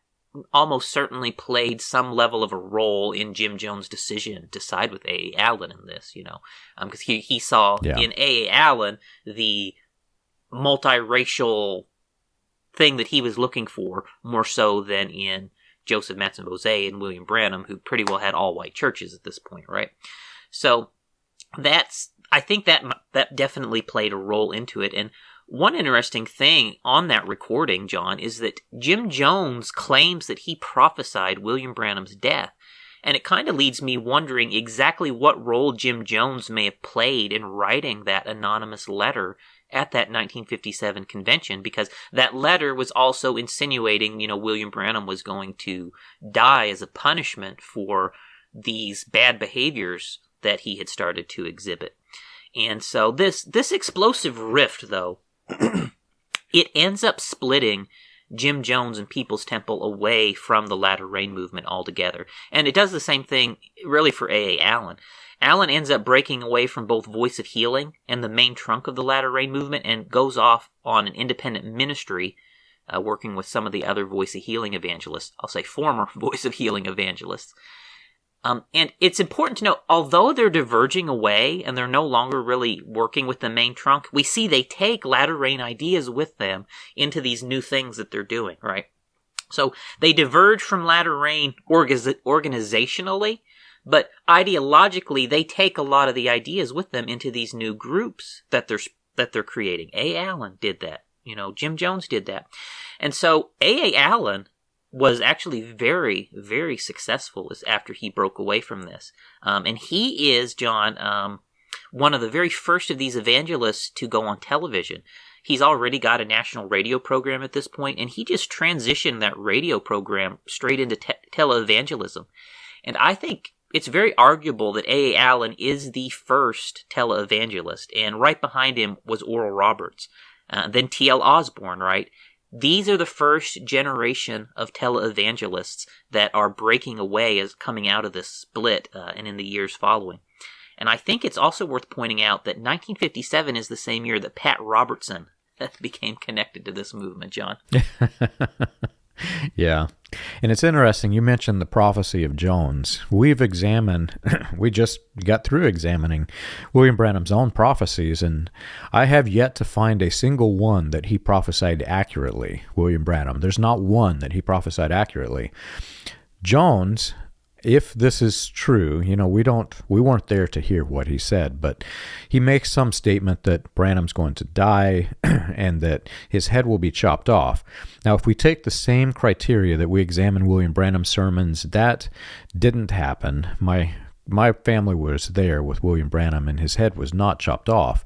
almost certainly played some level of a role in Jim Jones' decision to side with A. Allen in this, because he saw in A. Allen the multiracial thing that he was looking for more so than in Joseph Mattson-Boze and William Branham, who pretty well had all white churches at this point, right? So I think that definitely played a role into it. And one interesting thing on that recording, John, is that Jim Jones claims that he prophesied William Branham's death. And it kind of leads me wondering exactly what role Jim Jones may have played in writing that anonymous letter at that 1957 convention, because that letter was also insinuating, William Branham was going to die as a punishment for these bad behaviors that he had started to exhibit. And so this explosive rift, though, it ends up splitting Jim Jones and People's Temple away from the Latter Rain movement altogether. And it does the same thing, really, for A. Allen. Allen ends up breaking away from both Voice of Healing and the main trunk of the Latter Rain movement and goes off on an independent ministry, working with some of the other Voice of Healing evangelists. I'll say former Voice of Healing evangelists. And it's important to note, although they're diverging away and they're no longer really working with the main trunk, we see they take Latter Rain ideas with them into these new things that they're doing, right? So they diverge from Latter Rain organizationally, but ideologically they take a lot of the ideas with them into these new groups that they're creating. A. Allen did that. Jim Jones did that. And so A. Allen was actually very, very successful after he broke away from this. And he is, John, one of the very first of these evangelists to go on television. He's already got a national radio program at this point, and he just transitioned that radio program straight into televangelism. And I think it's very arguable that A. Allen is the first televangelist, and right behind him was Oral Roberts, then T.L. Osborne, right? These are the first generation of televangelists that are breaking away as coming out of this split and in the years following. And I think it's also worth pointing out that 1957 is the same year that Pat Robertson became connected to this movement, John. Yeah. And it's interesting, you mentioned the prophecy of Jones. We just got through examining William Branham's own prophecies, and I have yet to find a single one that he prophesied accurately, William Branham. There's not one that he prophesied accurately. Jones, if this is true, we weren't there to hear what he said, but he makes some statement that Branham's going to die and that his head will be chopped off. Now, if we take the same criteria that we examine William Branham's sermons, that didn't happen. My family was there with William Branham, and his head was not chopped off.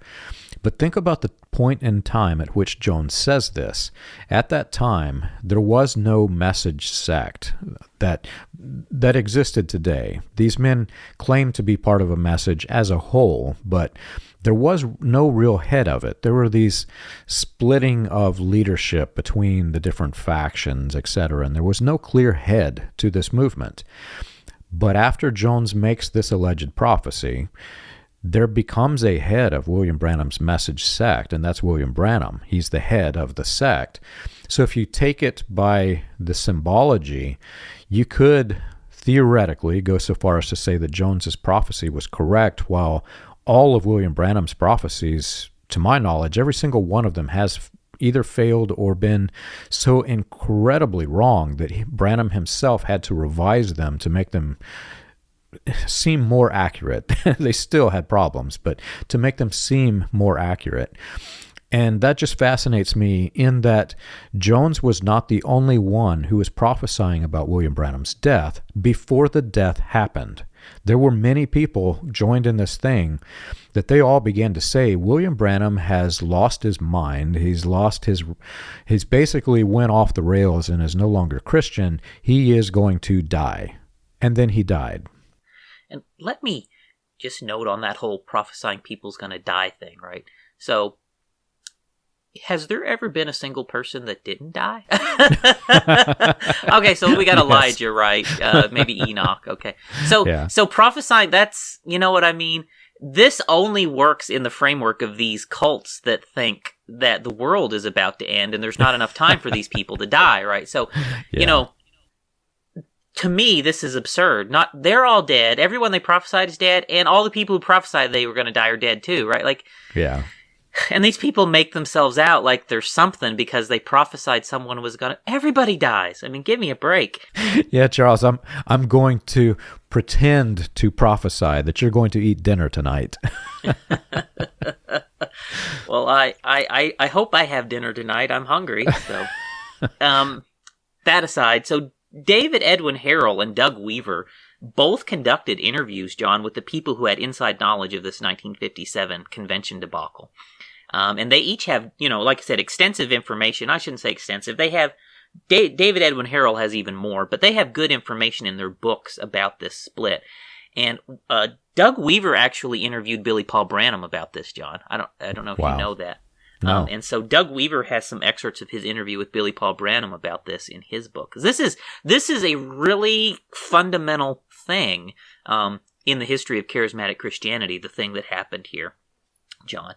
But think about the point in time at which Jones says this. At that time, there was no message sect that existed today. These men claimed to be part of a message as a whole, but there was no real head of it. There were these splitting of leadership between the different factions, etc., and there was no clear head to this movement. But after Jones makes this alleged prophecy, there becomes a head of William Branham's message sect, and that's William Branham. He's the head of the sect. So if you take it by the symbology, you could theoretically go so far as to say that Jones's prophecy was correct, while all of William Branham's prophecies, to my knowledge, every single one of them has either failed or been so incredibly wrong that Branham himself had to revise them to make them seem more accurate. They still had problems, but to make them seem more accurate. And that just fascinates me in that Jones was not the only one who was prophesying about William Branham's death before the death happened. there were many people joined in this thing that they all began to say, William Branham has lost his mind. He's basically went off the rails and is no longer Christian. He is going to die. And then he died. And let me just note on that whole prophesying people's going to die thing, right? So, has there ever been a single person that didn't die? Okay, so we got Elijah, yes. Right? Maybe Enoch. Okay, so prophesying, that's, you know what I mean? This only works in the framework of these cults that think that the world is about to end and there's not enough time for these people to die, right? So, you know, to me, this is absurd. They're all dead. Everyone they prophesied is dead, and all the people who prophesied they were going to die are dead too, right? Like, yeah. And these people make themselves out like there's something because they prophesied someone was going to... Everybody dies. I mean, give me a break. Yeah, Charles, I'm going to pretend to prophesy that you're going to eat dinner tonight. Well, I hope I have dinner tonight. I'm hungry. So, that aside, so David Edwin Herald and Doug Weaver both conducted interviews, John, with the people who had inside knowledge of this 1957 convention debacle. And they each have, you know, like I said, extensive information. I shouldn't say extensive. They have, David Edwin Herald has even more, but they have good information in their books about this split. And Doug Weaver actually interviewed Billy Paul Branham about this, John. I don't know if you know that. No. And so Doug Weaver has some excerpts of his interview with Billy Paul Branham about this in his book. This is a really fundamental thing in the history of charismatic Christianity, the thing that happened here, John.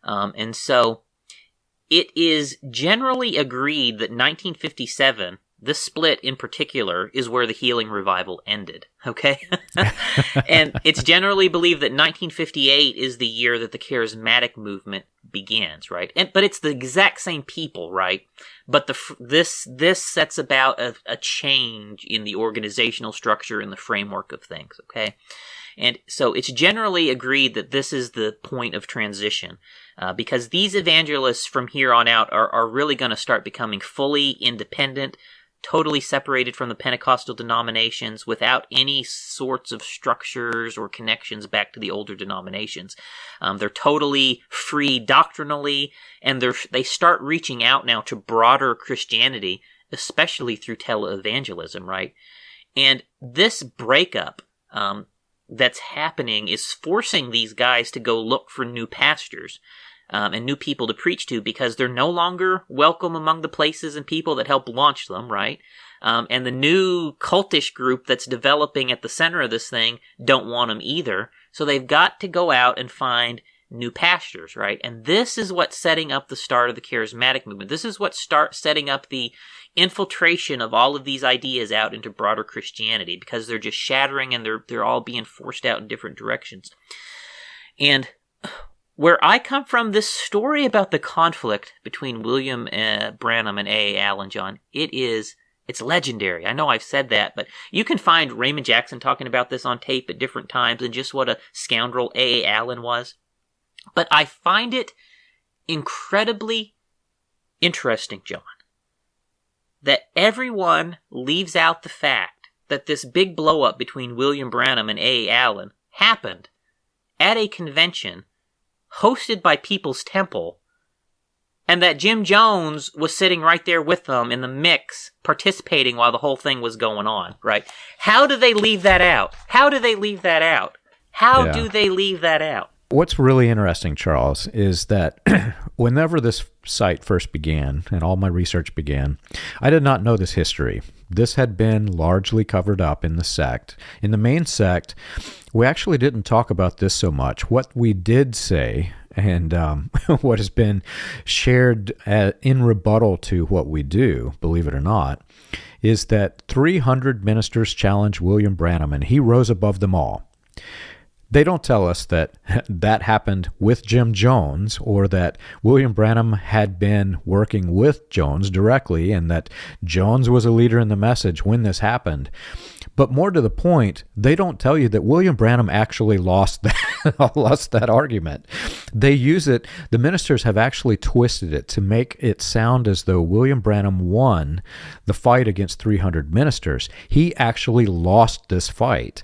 And so it is generally agreed that 1957, this split in particular, is where the healing revival ended, okay? And it's generally believed that 1958 is the year that the charismatic movement begins, right? But it's the exact same people, right? But this sets about a change in the organizational structure and the framework of things, okay? And so it's generally agreed that this is the point of transition, because these evangelists from here on out are really going to start becoming fully independent, totally separated from the Pentecostal denominations without any sorts of structures or connections back to the older denominations. They're totally free doctrinally, and they start reaching out now to broader Christianity, especially through televangelism, right? And this breakup that's happening is forcing these guys to go look for new pastors and new people to preach to, because they're no longer welcome among the places and people that helped launch them, right? And the new cultish group that's developing at the center of this thing don't want them either. So they've got to go out and find new pastors, right? And this is what's setting up the start of the charismatic movement. This is what starts setting up the infiltration of all of these ideas out into broader Christianity, because they're just shattering and they're all being forced out in different directions. And where I come from, this story about the conflict between William Branham and A.A. Allen, John, it's legendary. I know I've said that, but you can find Raymond Jackson talking about this on tape at different times and just what a scoundrel A.A. Allen was. But I find it incredibly interesting, John, that everyone leaves out the fact that this big blow-up between William Branham and A.A. Allen happened at a convention hosted by People's Temple, and that Jim Jones was sitting right there with them in the mix, participating while the whole thing was going on, right? How do they leave that out? How do they leave that out? What's really interesting, Charles, is that whenever this site first began and all my research began, I did not know this history. This had been largely covered up in the sect. In the main sect, we actually didn't talk about this so much. What we did say, and what has been shared in rebuttal to what we do, believe it or not, is that 300 ministers challenged William Branham, and he rose above them all. They don't tell us that that happened with Jim Jones, or that William Branham had been working with Jones directly and that Jones was a leader in the message when this happened. But more to the point, they don't tell you that William Branham actually lost that argument. They use it, the ministers have actually twisted it to make it sound as though William Branham won the fight against 300 ministers. He actually lost this fight.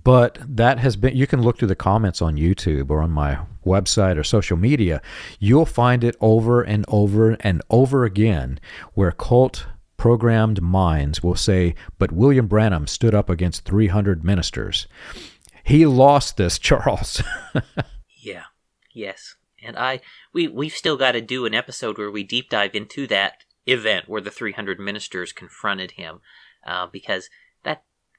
But that has been, you can look through the comments on YouTube or on my website or social media. You'll find it over and over and over again where cult programmed minds will say, but William Branham stood up against 300 ministers. He lost this, Charles. Yeah. Yes. And we've still got to do an episode where we deep dive into that event where the 300 ministers confronted him, because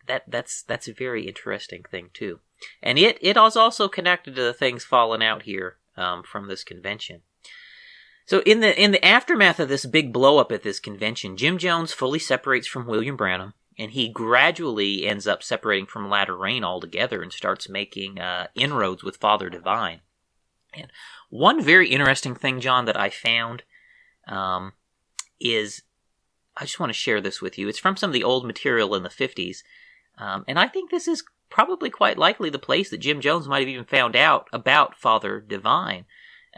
that's a very interesting thing too. And it is also connected to the things falling out here from this convention. So in the aftermath of this big blow up at this convention, Jim Jones fully separates from William Branham, and he gradually ends up separating from Latter Rain altogether and starts making inroads with Father Divine. And one very interesting thing, John, that I found is, I just want to share this with you. It's from some of the old material in the 50s, and I think this is probably quite likely the place that Jim Jones might have even found out about Father Divine.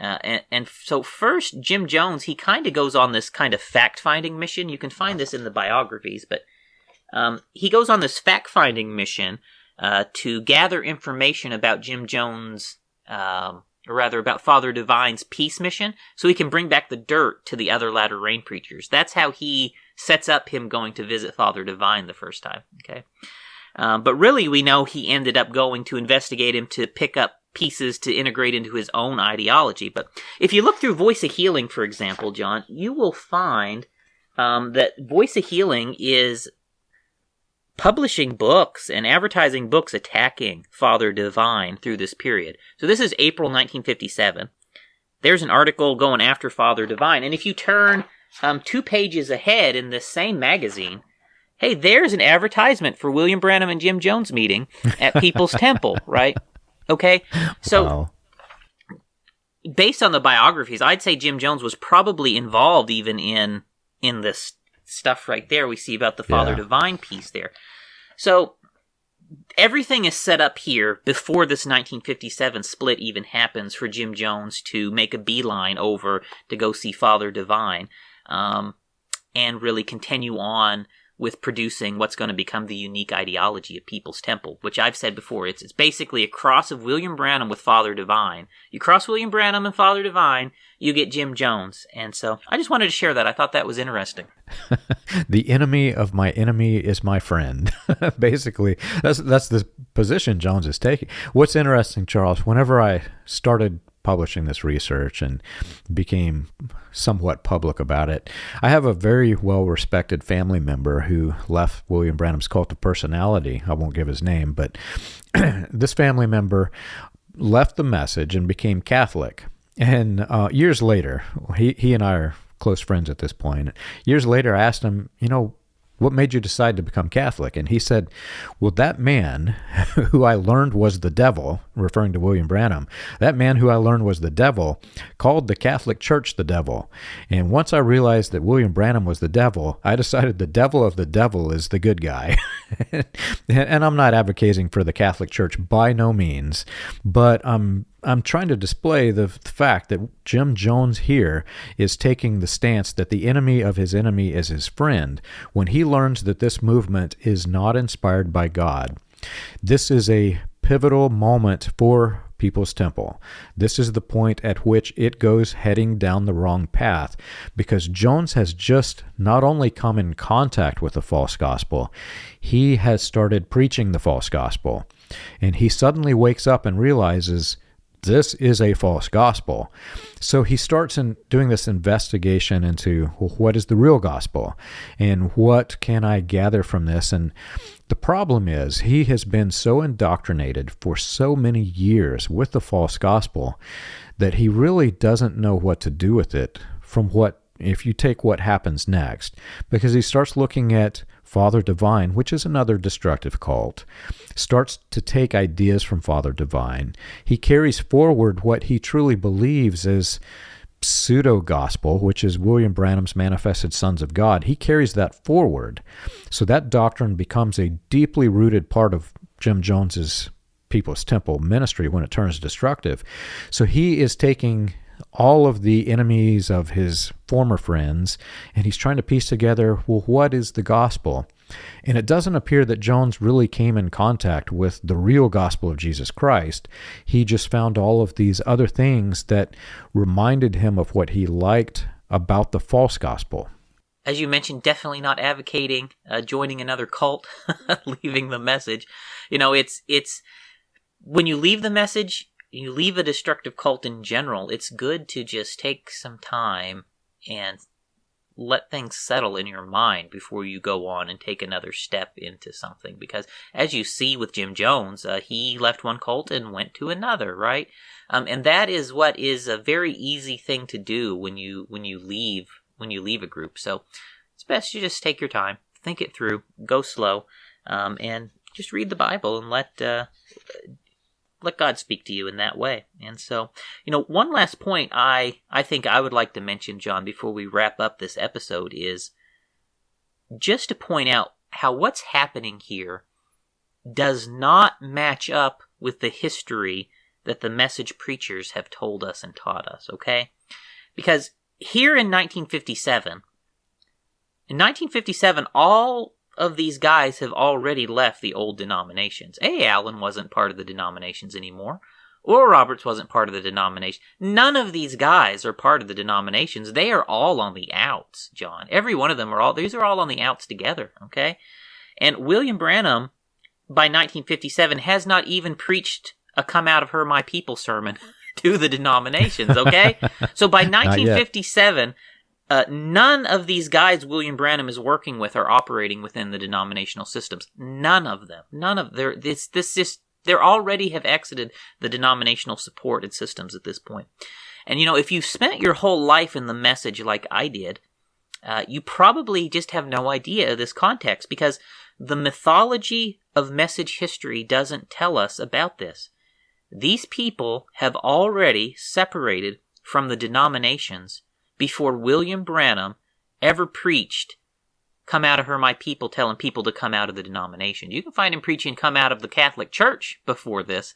And so first, Jim Jones, he kind of goes on this kind of fact-finding mission. You can find this in the biographies, but he goes on this fact-finding mission to gather information about Jim Jones, or rather about Father Divine's peace mission, so he can bring back the dirt to the other Latter Rain preachers. That's how he sets up him going to visit Father Divine the first time, okay? But really, we know he ended up going to investigate him to pick up pieces to integrate into his own ideology. But if you look through Voice of Healing, for example, John, you will find that Voice of Healing is publishing books and advertising books attacking Father Divine through this period. So this is April 1957. There's an article going after Father Divine. And if you turn 2 pages ahead in this same magazine, hey, there's an advertisement for William Branham and Jim Jones meeting at People's Temple, right? Okay, so Wow. Based on the biographies, I'd say Jim Jones was probably involved even in this stuff right there we see about the Father Divine piece there. So everything is set up here before this 1957 split even happens for Jim Jones to make a beeline over to go see Father Divine, and really continue on with producing what's going to become the unique ideology of People's Temple, which I've said before, it's basically a cross of William Branham with Father Divine. You cross William Branham and Father Divine, you get Jim Jones. And so I just wanted to share that. I thought that was interesting. The enemy of my enemy is my friend. Basically, that's the position Jones is taking. What's interesting, Charles, whenever I started publishing this research and became somewhat public about it, I have a very well-respected family member who left William Branham's cult of personality. I won't give his name, but this family member left the message and became Catholic. And years later, he and I are close friends at this point. Years later, I asked him, what made you decide to become Catholic? And he said, well, that man who I learned was the devil, referring to William Branham, that man who I learned was the devil called the Catholic Church the devil. And once I realized that William Branham was the devil, I decided the devil of the devil is the good guy. And I'm not advocating for the Catholic Church by no means, but I'm trying to display the fact that Jim Jones here is taking the stance that the enemy of his enemy is his friend when he learns that this movement is not inspired by God. This is a pivotal moment for People's Temple. This is the point at which it goes heading down the wrong path, because Jones has just not only come in contact with the false gospel, he has started preaching the false gospel. And he suddenly wakes up and realizes this is a false gospel. So he starts doing this investigation into, what is the real gospel? And what can I gather from this? And the problem is, he has been so indoctrinated for so many years with the false gospel that he really doesn't know what to do with it if you take what happens next. Because he starts looking at Father Divine, which is another destructive cult, starts to take ideas from Father Divine. He carries forward what he truly believes as pseudo-gospel, which is William Branham's Manifested Sons of God, he carries that forward. So that doctrine becomes a deeply rooted part of Jim Jones's People's Temple ministry when it turns destructive. So he is taking all of the enemies of his former friends, and he's trying to piece together, well, what is the gospel? And it doesn't appear that Jones really came in contact with the real gospel of Jesus Christ. He just found all of these other things that reminded him of what he liked about the false gospel. As you mentioned, definitely not advocating joining another cult, leaving the message. It's when you leave the message, you leave a destructive cult in general, it's good to just take some time and let things settle in your mind before you go on and take another step into something. Because as you see with Jim Jones, he left one cult and went to another, right? And that is what is a very easy thing to do when you leave a group. So it's best you just take your time, think it through, go slow, and just read the Bible and let God speak to you in that way. And so, one last point I think I would like to mention, John, before we wrap up this episode is just to point out how what's happening here does not match up with the history that the message preachers have told us and taught us, okay? Because here in 1957, all of these guys have already left the old denominations. A. Allen wasn't part of the denominations anymore. Oral Roberts wasn't part of the denomination. None of these guys are part of the denominations. They are all on the outs, John. Every one of them these are all on the outs together, okay? And William Branham, by 1957, has not even preached a come out of her, my people sermon to the denominations, okay? So by 1957... none of these guys William Branham is working with are operating within the denominational systems. None of them. They already have exited the denominational supported systems at this point. And if you've spent your whole life in the message like I did, you probably just have no idea of this context, because the mythology of message history doesn't tell us about this. These people have already separated from the denominations before William Branham ever preached, come out of her, my people, telling people to come out of the denomination. You can find him preaching, come out of the Catholic Church before this,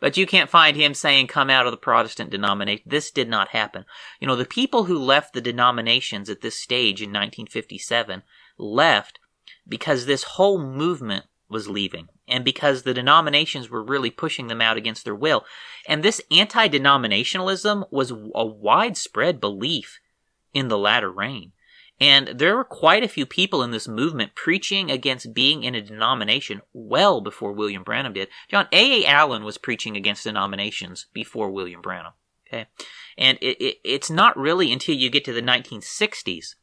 but you can't find him saying, come out of the Protestant denomination. This did not happen. The people who left the denominations at this stage in 1957 left because this whole movement was leaving, and because the denominations were really pushing them out against their will. And this anti-denominationalism was a widespread belief in the latter reign. And there were quite a few people in this movement preaching against being in a denomination well before William Branham did. John A. Allen was preaching against denominations before William Branham. Okay, and it's not really until you get to the 1960s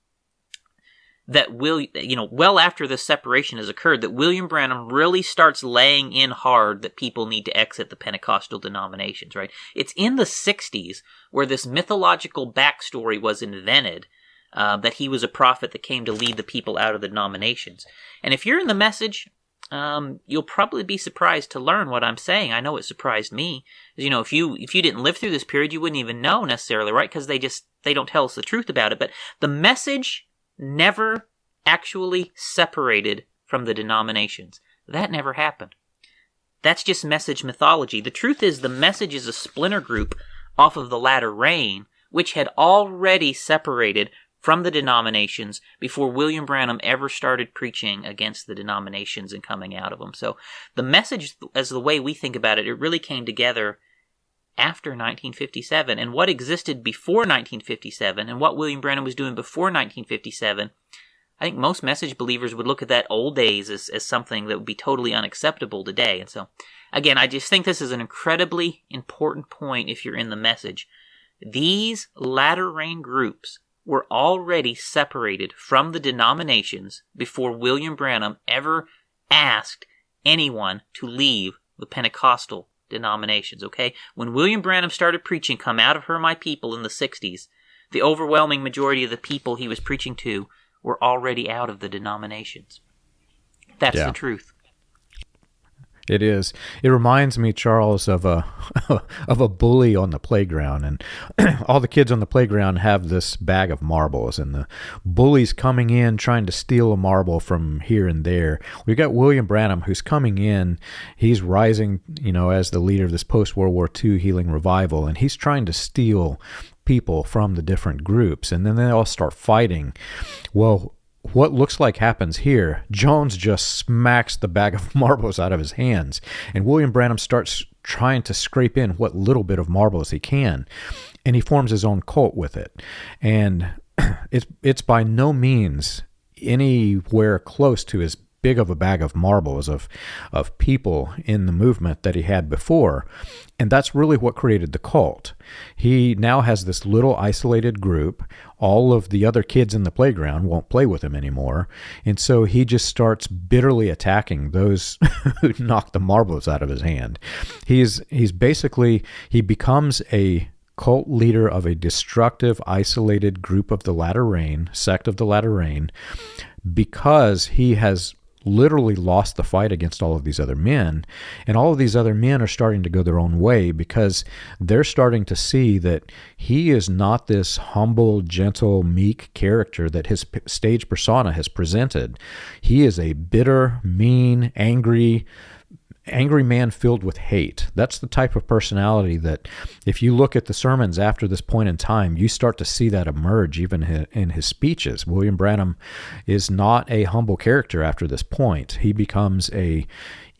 that well after this separation has occurred, that William Branham really starts laying in hard that people need to exit the Pentecostal denominations, right? It's in the 60s where this mythological backstory was invented, that he was a prophet that came to lead the people out of the denominations. And if you're in the message, you'll probably be surprised to learn what I'm saying. I know it surprised me. If you didn't live through this period, you wouldn't even know necessarily, right? Because they don't tell us the truth about it. But the message never actually separated from the denominations. That never happened. That's just message mythology. The truth is, the message is a splinter group off of the latter reign, which had already separated from the denominations before William Branham ever started preaching against the denominations and coming out of them. So the message, as the way we think about it, it really came together after 1957, and what existed before 1957 and what William Branham was doing before 1957, I think most message believers would look at that old days as something that would be totally unacceptable today. And so, again, I just think this is an incredibly important point if you're in the message. These latter rain groups were already separated from the denominations before William Branham ever asked anyone to leave the Pentecostal denominations, okay? When William Branham started preaching, come out of her, my people, in the 60s, the overwhelming majority of the people he was preaching to were already out of the denominations. That's the truth. It is. It reminds me, Charles, of a of a bully on the playground, and all the kids on the playground have this bag of marbles, and the bully's coming in trying to steal a marble from here and there. We've got William Branham who's coming in. He's rising, as the leader of this post-World War II healing revival, and he's trying to steal people from the different groups, and then they all start fighting. Well, what looks like happens here, Jones just smacks the bag of marbles out of his hands, and William Branham starts trying to scrape in what little bit of marbles he can, and he forms his own cult with it. And it's by no means anywhere close to as big of a bag of marbles of people in the movement that he had before. And that's really what created the cult. He now has this little isolated group. All of the other kids in the playground won't play with him anymore. And so he just starts bitterly attacking those who knock the marbles out of his hand. He becomes a cult leader of a destructive, isolated group of the Latter Rain, sect of the Latter Rain, because he has literally lost the fight against all of these other men, and all of these other men are starting to go their own way because they're starting to see that he is not this humble, gentle, meek character that his stage persona has presented. He is a bitter, mean, angry man filled with hate. That's the type of personality that, if you look at the sermons after this point in time, you start to see that emerge even in his speeches. William Branham is not a humble character after this point. He becomes a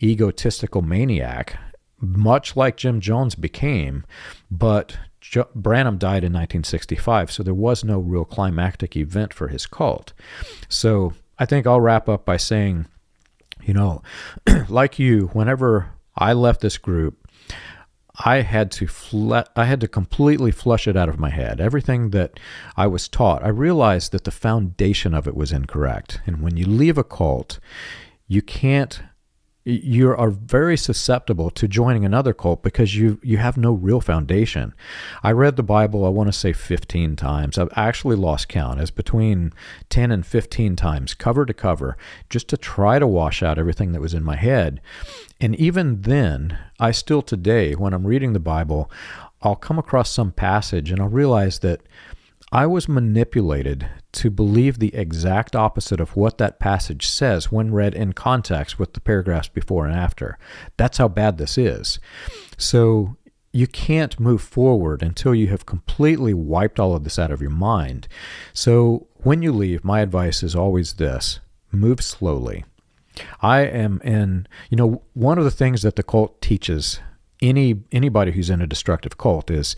egotistical maniac, much like Jim Jones became, but Branham died in 1965, so there was no real climactic event for his cult. So I think I'll wrap up by saying, like you, whenever I left this group, I had to completely flush it out of my head. Everything that I was taught, I realized that the foundation of it was incorrect. And when you leave a cult, you are very susceptible to joining another cult because you have no real foundation. I read the Bible, I want to say 15 times. I've actually lost count. It's between 10 and 15 times, cover to cover, just to try to wash out everything that was in my head. And even then, I still today, when I'm reading the Bible, I'll come across some passage and I'll realize that I was manipulated to believe the exact opposite of what that passage says when read in context with the paragraphs before and after. That's how bad this is. So you can't move forward until you have completely wiped all of this out of your mind. So when you leave, my advice is always this: move slowly. One of the things that the cult teaches anybody who's in a destructive cult is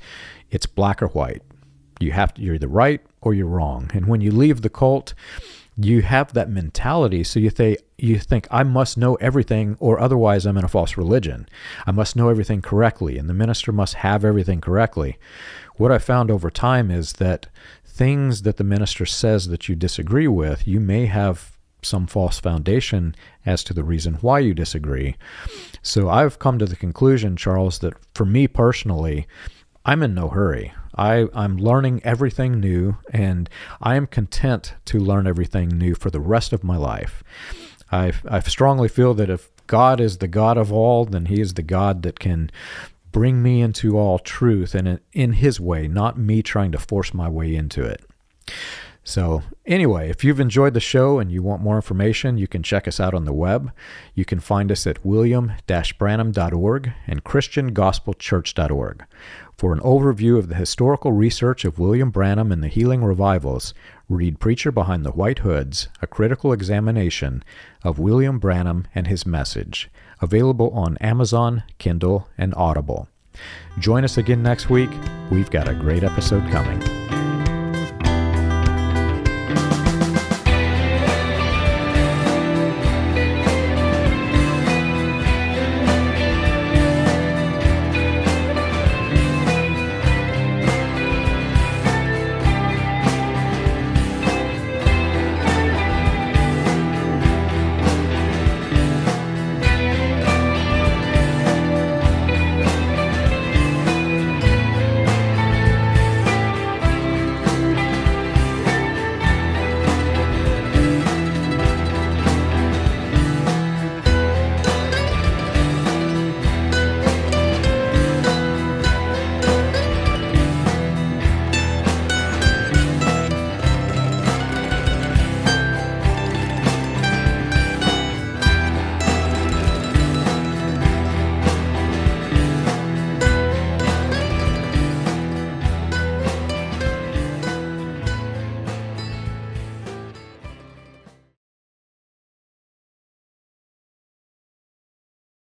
it's black or white. You're either right or you're wrong. And when you leave the cult, you have that mentality. So you think, I must know everything or otherwise I'm in a false religion. I must know everything correctly, and the minister must have everything correctly. What I found over time is that things that the minister says that you disagree with, you may have some false foundation as to the reason why you disagree. So I've come to the conclusion, Charles, that for me personally, I'm in no hurry. I'm learning everything new, and I am content to learn everything new for the rest of my life. I strongly feel that if God is the God of all, then he is the God that can bring me into all truth, and in his way, not me trying to force my way into it. So anyway, if you've enjoyed the show and you want more information, you can check us out on the web. You can find us at william-branham.org and christiangospelchurch.org. For an overview of the historical research of William Branham and the healing revivals, read Preacher Behind the White Hoods, a critical examination of William Branham and his message, available on Amazon, Kindle, and Audible. Join us again next week. We've got a great episode coming.